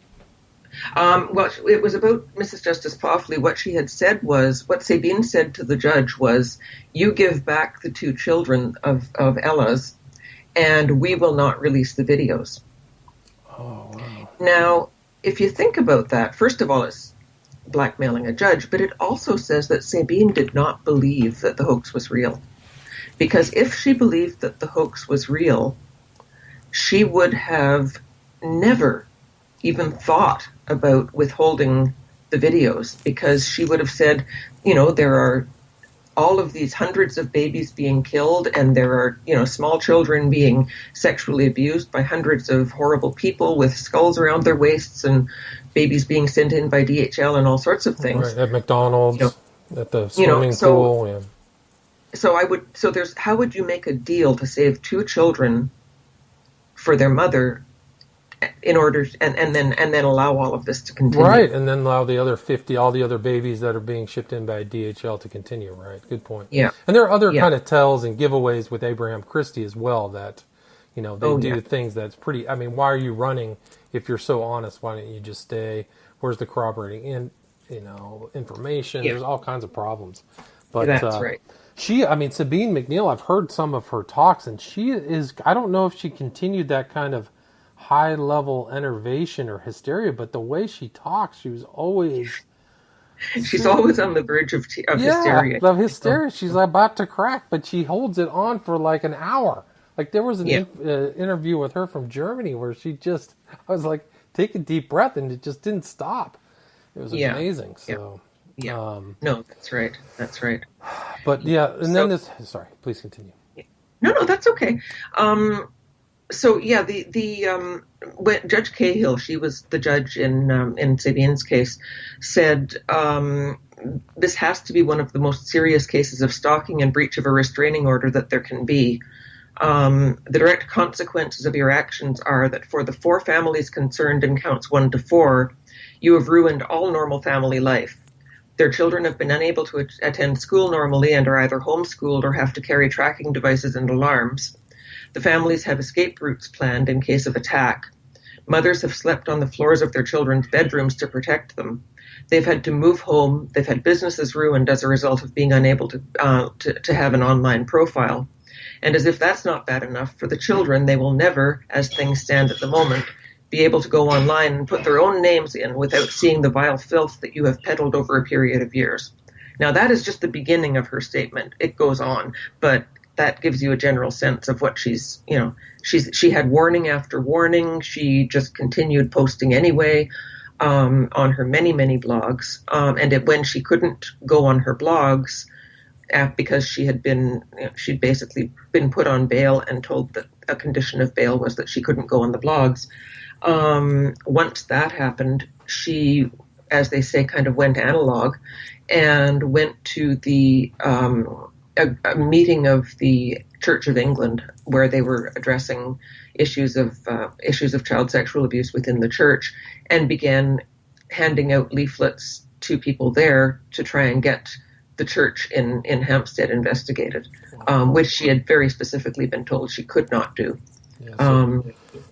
Well, it was about Mrs. Justice Poffley. What she had said was, what Sabine said to the judge was, "You give back the 2 children of Ella's, and we will not release the videos." Oh, wow. Now, if you think about that, first of all, it's blackmailing a judge, but it also says that Sabine did not believe that the hoax was real. Because if she believed that the hoax was real, she would have never even thought about withholding the videos, because she would have said, there are all of these hundreds of babies being killed, and there are, small children being sexually abused by hundreds of horrible people with skulls around their waists, and babies being sent in by DHL and all sorts of things. Right, at McDonald's, at the swimming pool. Yeah. So how would you make a deal to save 2 children for their mother in order, and then allow all of this to continue? Right, and then allow the other 50, all the other babies that are being shipped in by DHL to continue, right? Good point. Yeah. And there are other kind of tells and giveaways with Abraham Christie as well that, they do things that's pretty, why are you running if you're so honest? Why don't you just stay? Where's the corroborating information? Yeah. There's all kinds of problems. But that's right. Sabine McNeil, I've heard some of her talks, and she is, I don't know if she continued that kind of high-level enervation or hysteria, but the way she talks, she was always... She's always on the verge of hysteria. Yeah, hysteria. She's about to crack, but she holds it on for like an hour. Like there was an interview with her from Germany where I was like, take a deep breath, and it just didn't stop. It was amazing. So... Yeah. No, that's right. That's right. But then this... Sorry, please continue. No, that's okay. When Judge Cahill, she was the judge in Sabine's case, said this has to be one of the most serious cases of stalking and breach of a restraining order that there can be. The direct consequences of your actions are that for the 4 families concerned in counts 1 to 4, you have ruined all normal family life. Their children have been unable to attend school normally and are either homeschooled or have to carry tracking devices and alarms. The families have escape routes planned in case of attack. Mothers have slept on the floors of their children's bedrooms to protect them. They've had to move home. They've had businesses ruined as a result of being unable to have an online profile. And as if that's not bad enough, for the children, they will never, as things stand at the moment, be able to go online and put their own names in without seeing the vile filth that you have peddled over a period of years. Now, that is just the beginning of her statement. It goes on, but that gives you a general sense of what she had warning after warning. She just continued posting anyway on her many, many blogs. And when she couldn't go on her blogs, because she'd basically been put on bail and told that a condition of bail was that she couldn't go on the blogs. Once that happened, she, as they say, kind of went analog and went to a meeting of the Church of England where they were addressing issues of child sexual abuse within the church, and began handing out leaflets to people there to try and get the church in Hampstead investigated, which she had very specifically been told she could not do. Yeah,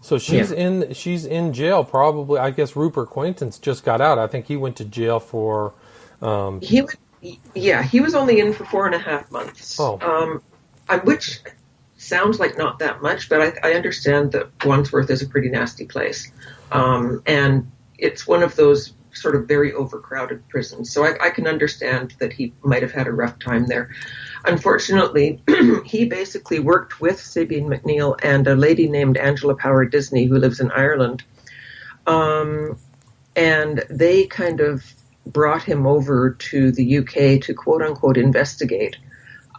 so she's in jail probably. I guess Rupert Quaintance just got out. I think he went to jail for. He was only in for 4.5 months. Which sounds like not that much, but I understand that Wandsworth is a pretty nasty place, and it's one of those sort of very overcrowded prisons. So I can understand that he might have had a rough time there. Unfortunately, he basically worked with Sabine McNeill and a lady named Angela Power Disney who lives in Ireland. And they kind of brought him over to the UK to quote unquote investigate,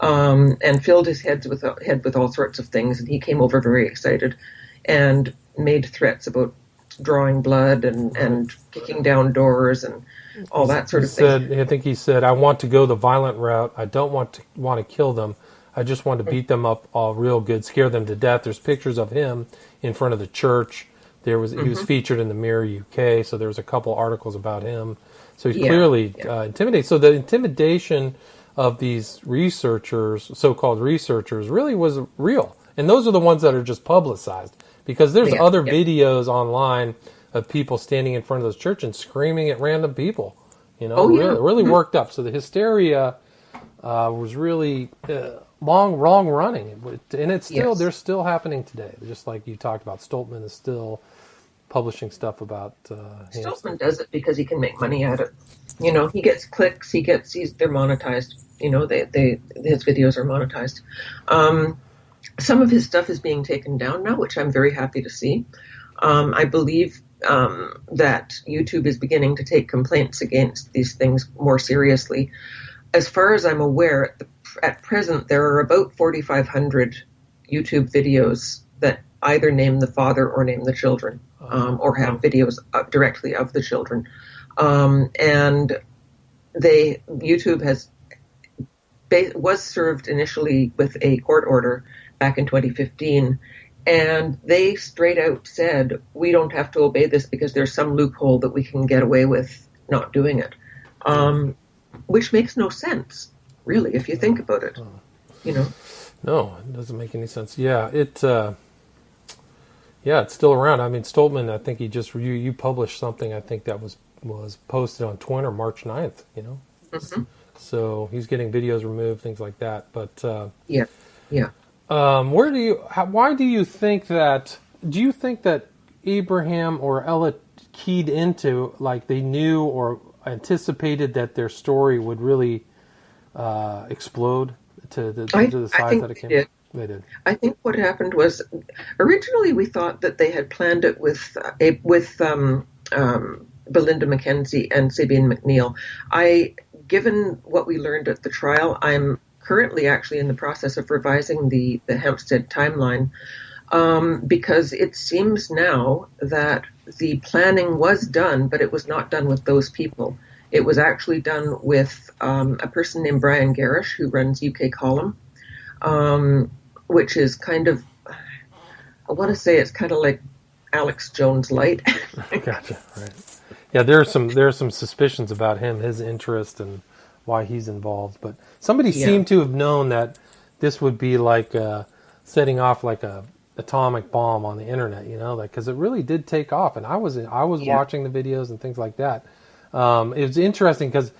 and filled his head with all sorts of things. And he came over very excited and made threats about drawing blood and kicking down doors and all that sort of thing. I think he said, "I want to go the violent route. I don't want to kill them. I just want to beat them up all real good, scare them to death." There's pictures of him in front of the church. He was featured in the Mirror UK, so there was a couple articles about him. So he clearly intimidates. So the intimidation of these researchers, so-called researchers, really was real, and those are the ones that are just publicized. Because there's other videos online of people standing in front of those churches and screaming at random people, really worked up. So the hysteria was really long running, and it's still they're still happening today. Just like you talked about, Stoltman is still publishing stuff about. Stoltman does it because he can make money at it. He gets clicks. They're monetized. His videos are monetized. Some of his stuff is being taken down now, which I'm very happy to see. I believe that YouTube is beginning to take complaints against these things more seriously. As far as I'm aware, at present, there are about 4,500 YouTube videos that either name the father or name the children, or have videos directly of the children. And YouTube was served initially with a court order back in 2015, and they straight out said, we don't have to obey this because there's some loophole that we can get away with not doing it, which makes no sense, really, if you think about it. No, it doesn't make any sense. It's still around. I mean, Stoltman, I think he just you published something, I think that was posted on Twitter March 9th, So he's getting videos removed, things like that. But why do you think that? Do you think that Abraham or Ella keyed into, like, they knew or anticipated that their story would really explode to the size that it came? They did. I think what happened was, originally we thought that they had planned it with Belinda Mackenzie and Sabine McNeill. Given what we learned at the trial, I'm currently actually in the process of revising the Hampstead timeline, because it seems now that the planning was done, but it was not done with those people. It was actually done with a person named Brian Garish, who runs UK Column, which is kind of, I want to say it's kind of like Alex Jones Light. Gotcha, right. Yeah, there are some suspicions about him, his interest, and why he's involved. But somebody seemed to have known that this would be like setting off like a atomic bomb on the internet, because it really did take off. And I was watching the videos and things like that. It was interesting because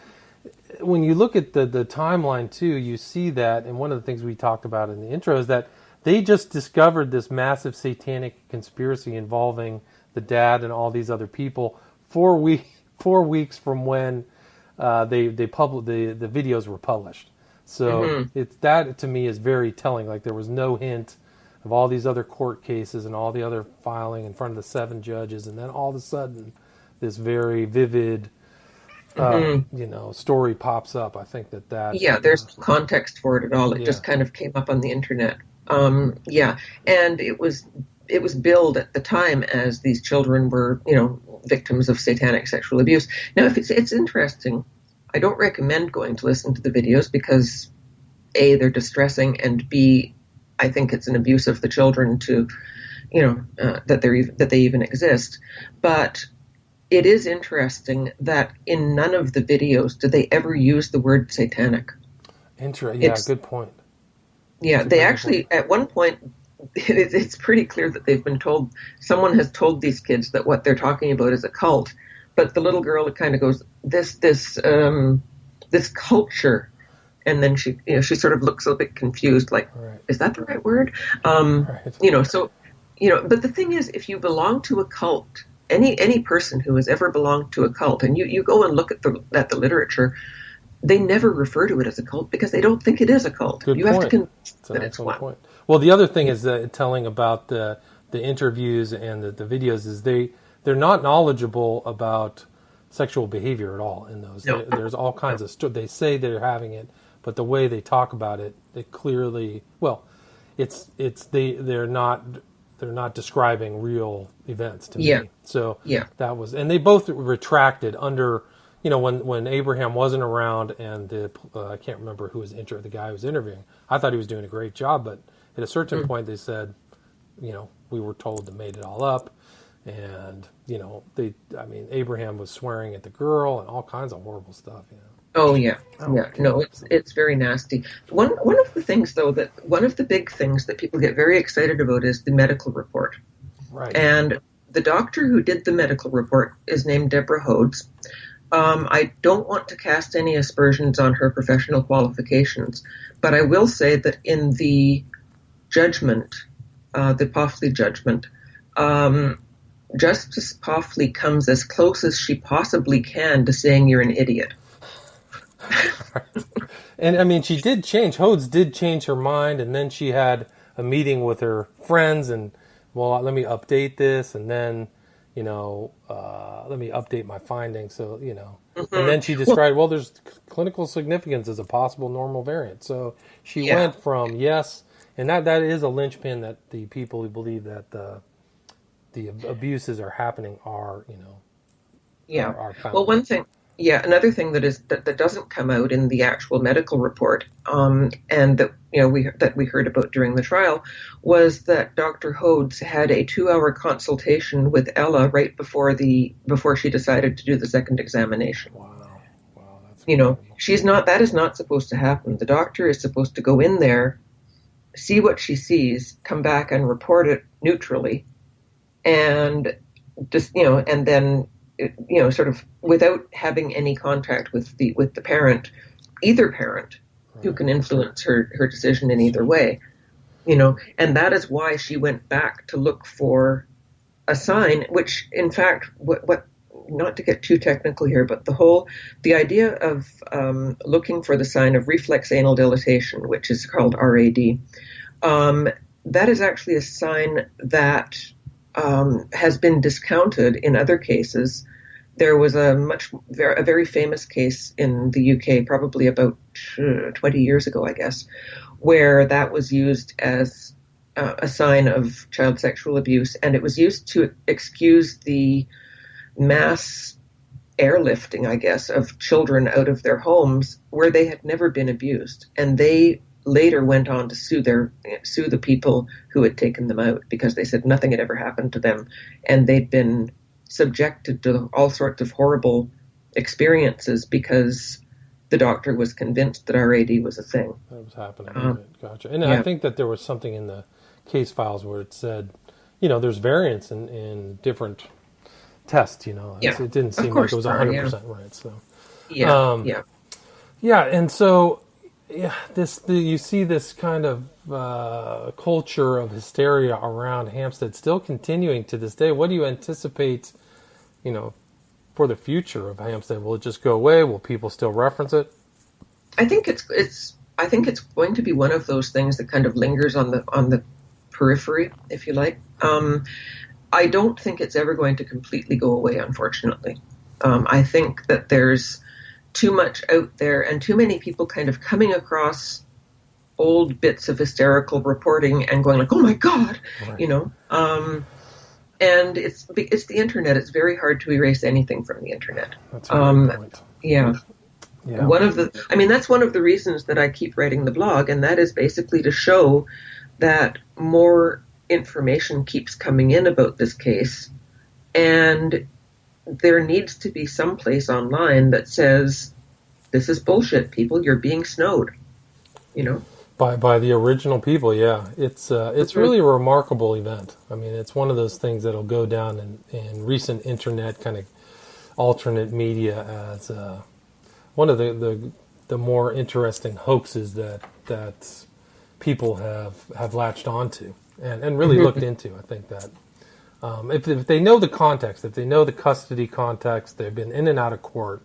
when you look at the timeline too, you see that. And one of the things we talked about in the intro is that they just discovered this massive satanic conspiracy involving the dad and all these other people 4 weeks from when the videos were published. So that to me is very telling. Like, there was no hint of all these other court cases and all the other filing in front of the 7 judges, and then all of a sudden this very vivid story pops up. I think that Yeah, there's no context for it at all. It yeah. just kind of came up on the internet. Yeah, and it was billed at the time as these children were, victims of satanic sexual abuse. Now, if it's interesting, I don't recommend going to listen to the videos because A, they're distressing, and B, I think it's an abuse of the children to, that they even exist. But it is interesting that in none of the videos do they ever use the word satanic. Yeah, good point. Yeah, they actually, at one point, it's pretty clear that they've been told, someone has told these kids that what they're talking about is a cult. But the little girl kind of goes, this culture. And then she sort of looks a bit confused, like, right. Is that the right word? Right. But the thing is, if you belong to a cult, any person who has ever belonged to a cult, and you go and look at the literature, they never refer to it as a cult because they don't think it is a cult. Good you point. have to convince that it's one. Point. Well, the other thing is telling about the interviews and the videos is they're not knowledgeable about sexual behavior at all in those. No. There's all kinds of they say they're having it, but the way they talk about it, they clearly they're not describing real events to me. So that was, and they both retracted under, when Abraham wasn't around, and I can't remember who was the guy who was interviewing. I thought he was doing a great job, but at a certain point they said, we were told they made it all up, and Abraham was swearing at the girl and all kinds of horrible stuff. Oh yeah. No, it's very nasty. One of the things, though, one of the big things that people get very excited about is the medical report. Right. And the doctor who did the medical report is named Deborah Hoax. I don't want to cast any aspersions on her professional qualifications, but I will say that in the judgment, the Poffley judgment, Justice Poffley comes as close as she possibly can to saying you're an idiot. And Hodes did change her mind, and then she had a meeting with her friends, and let me update this, and then let me update my findings. So and then she described there's clinical significance as a possible normal variant. So she went from yes, and that is a linchpin that the people who believe that the abuses are happening are are found. Well, one thing. Yeah, another thing that doesn't come out in the actual medical report, and that we heard about during the trial, was that Dr. Hodes had a 2-hour consultation with Ella right before she decided to do the second examination. Wow, that's incredible. That is not supposed to happen. The doctor is supposed to go in there, see what she sees, come back and report it neutrally, and just and then. Sort of without having any contact with the parent, either parent, who can influence her decision in either way, and that is why she went back to look for a sign, which in fact, what not to get too technical here, but the idea of looking for the sign of reflex anal dilatation, which is called RAD, that is actually a sign that has been discounted in other cases. There was a very famous case in the UK, probably about 20 years ago, I guess, where that was used as a sign of child sexual abuse, and it was used to excuse the mass airlifting, I guess, of children out of their homes where they had never been abused, and they later went on to sue the people who had taken them out because they said nothing had ever happened to them, and they'd been subjected to all sorts of horrible experiences because the doctor was convinced that RAD was a thing. That was happening. Gotcha. And I think that there was something in the case files where it said, there's variance in different tests. It didn't seem like it was 100% right. So and so. Yeah, you see this kind of culture of hysteria around Hampstead still continuing to this day. What do you anticipate, for the future of Hampstead? Will it just go away? Will people still reference it? I think it's going to be one of those things that kind of lingers on the periphery, if you like. I don't think it's ever going to completely go away, unfortunately. I think that there's too much out there and too many people kind of coming across old bits of hysterical reporting and going like, oh my God, Right. you know. And it's the internet. It's very hard to erase anything from the internet. That's a great point. Yeah. Yeah. That's one of the reasons that I keep writing the blog, and that is basically to show that more information keeps coming in about this case, and there needs to be some place online that says, this is bullshit, people, you're being snowed, you know? By the original people, yeah. It's really a remarkable event. I mean, it's one of those things that'll go down in recent internet kind of alternate media as one of the more interesting hoaxes that people have latched onto and really looked into. I think that if they know the context, if they know the custody context, they've been in and out of court,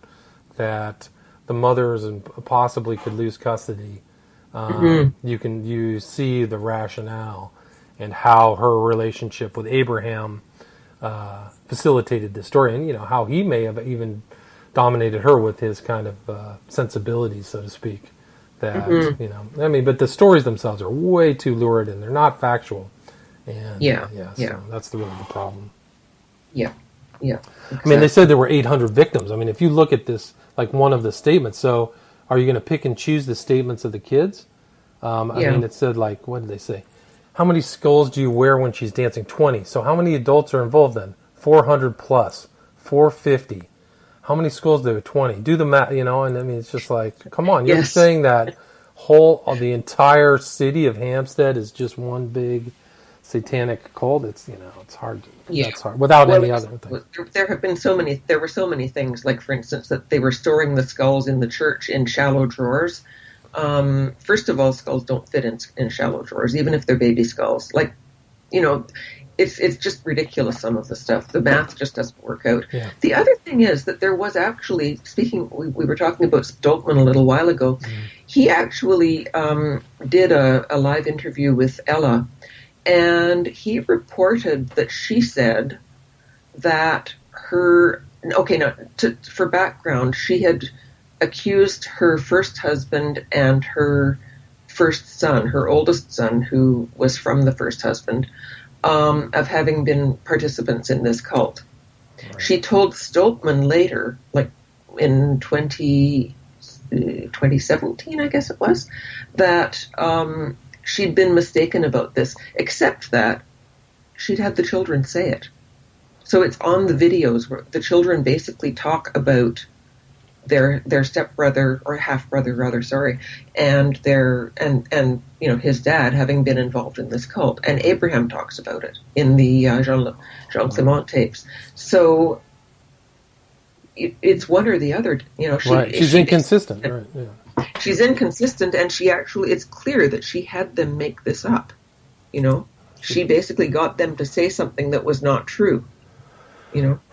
that the mothers and possibly could lose custody. You see the rationale and how her relationship with Abraham facilitated this story, and how he may have even dominated her with his kind of sensibilities, so to speak. That but the stories themselves are way too lurid and they're not factual, and so that's really the problem. Yeah. Exactly. I mean, they said there were 800 victims. I mean, if you look at this, like one of the statements, so are you going to pick and choose the statements of the kids? I mean, it said, like, what did they say? How many skulls do you wear when she's dancing? 20. So how many adults are involved then? 400 plus. 450. How many skulls do 20? Do the math, and I mean, it's just like, come on. You're saying that the entire city of Hampstead is just one big satanic cult? It's, it's hard. That's hard. Without any other thing. There were so many things, like, for instance, that they were storing the skulls in the church in shallow drawers. First of all, skulls don't fit in shallow drawers, even if they're baby skulls. Like, it's just ridiculous, some of the stuff. The math just doesn't work out. Yeah. The other thing is that there was actually, we were talking about Stoltman a little while ago. He actually did a live interview with Ella, and he reported that she said that for background, she had accused her first husband and her first son, her oldest son, who was from the first husband, of having been participants in this cult. Right. She told Stoltman later, like in 2017, I guess it was, that she'd been mistaken about this, except that she'd had the children say it. So it's on the videos where the children basically talk about their stepbrother or half brother rather, and his dad having been involved in this cult, and Abraham talks about it in the Jean Clément tapes. So it's one or the other. She's inconsistent. Right. Yeah. She's inconsistent, and it's clear that she had them make this up. She basically got them to say something that was not true.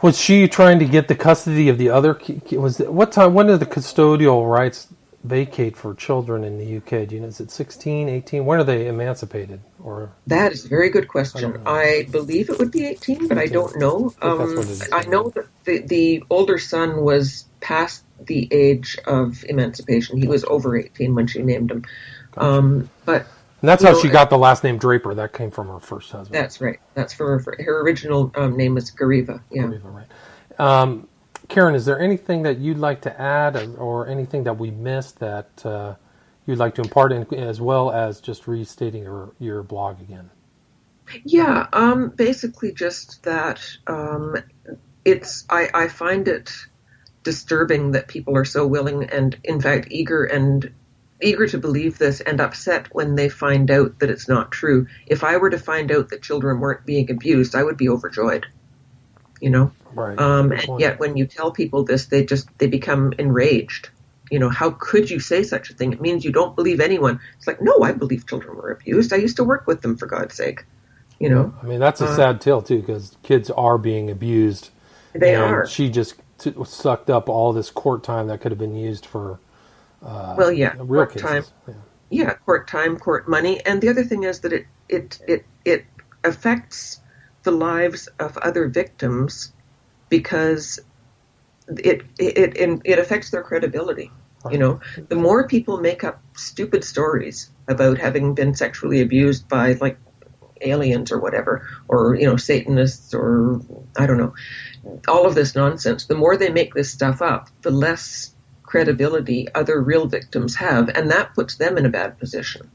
Was she trying to get the custody of the other? What time? When did the custodial rights vacate for children in the UK? Do you know? Is it 16, 18? When are they emancipated? Or that is a very good question. I believe it would be 18, but I don't know. I know that the older son was past the age of emancipation. He was over 18 when she named him. Gotcha. But. And that's how she got the last name Draper. That came from her first husband. That's right. That's from her original name was Gariva. Yeah. Gariva, right. Karen, is there anything that you'd like to add, or anything that we missed that you'd like to impart, as well as just restating your blog again? Yeah. Basically, just that I find it disturbing that people are so willing and, in fact, eager to believe this, and upset when they find out that it's not true. If I were to find out that children weren't being abused, I would be overjoyed. Right. And yet when you tell people this, they become enraged. How could you say such a thing? It means you don't believe anyone. It's like, no, I believe children were abused. I used to work with them, for God's sake. I mean, that's a sad tale too, because kids are being abused. They are. She just sucked up all this court time that could have been used for real court cases. Time. Yeah, court time, court money. And the other thing is that it affects the lives of other victims, because it affects their credibility. Right. You know, the more people make up stupid stories about having been sexually abused by like aliens or whatever, or Satanists, or I don't know, all of this nonsense, the more they make this stuff up, the less credibility other real victims have, and that puts them in a bad position.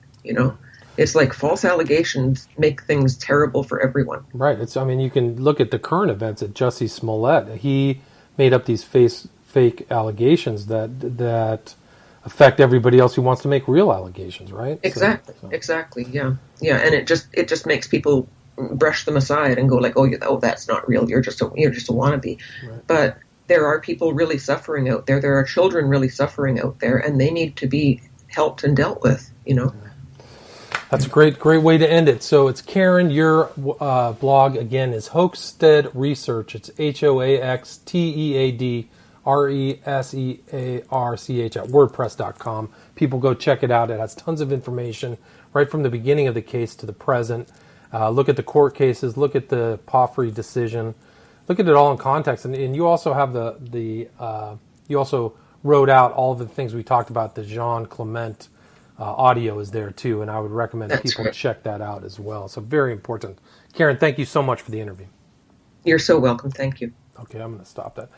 It's like false allegations make things terrible for everyone. Right. You can look at the current events at Jussie Smollett. He made up these fake allegations that affect everybody else who wants to make real allegations, right? Exactly. Yeah. And it just makes people brush them aside and go like, oh, that's not real. You're just a wannabe. Right. But there are people really suffering out there. There are children really suffering out there, and they need to be helped and dealt with. That's a great way to end it. So it's Karen. Your blog again is Hoaxstead Research. It's HOAXTEAD RESEARCH at WordPress.com. People go check it out. It has tons of information right from the beginning of the case to the present. Look at the court cases. Look at the Poffrey decision. Look at it all in context. And you also have you also wrote out all of the things we talked about. The Jean Clement audio is there too, and I would recommend people check that out as well. So very important. Karen, thank you so much for the interview. You're so welcome. Thank you. Okay, I'm going to stop that.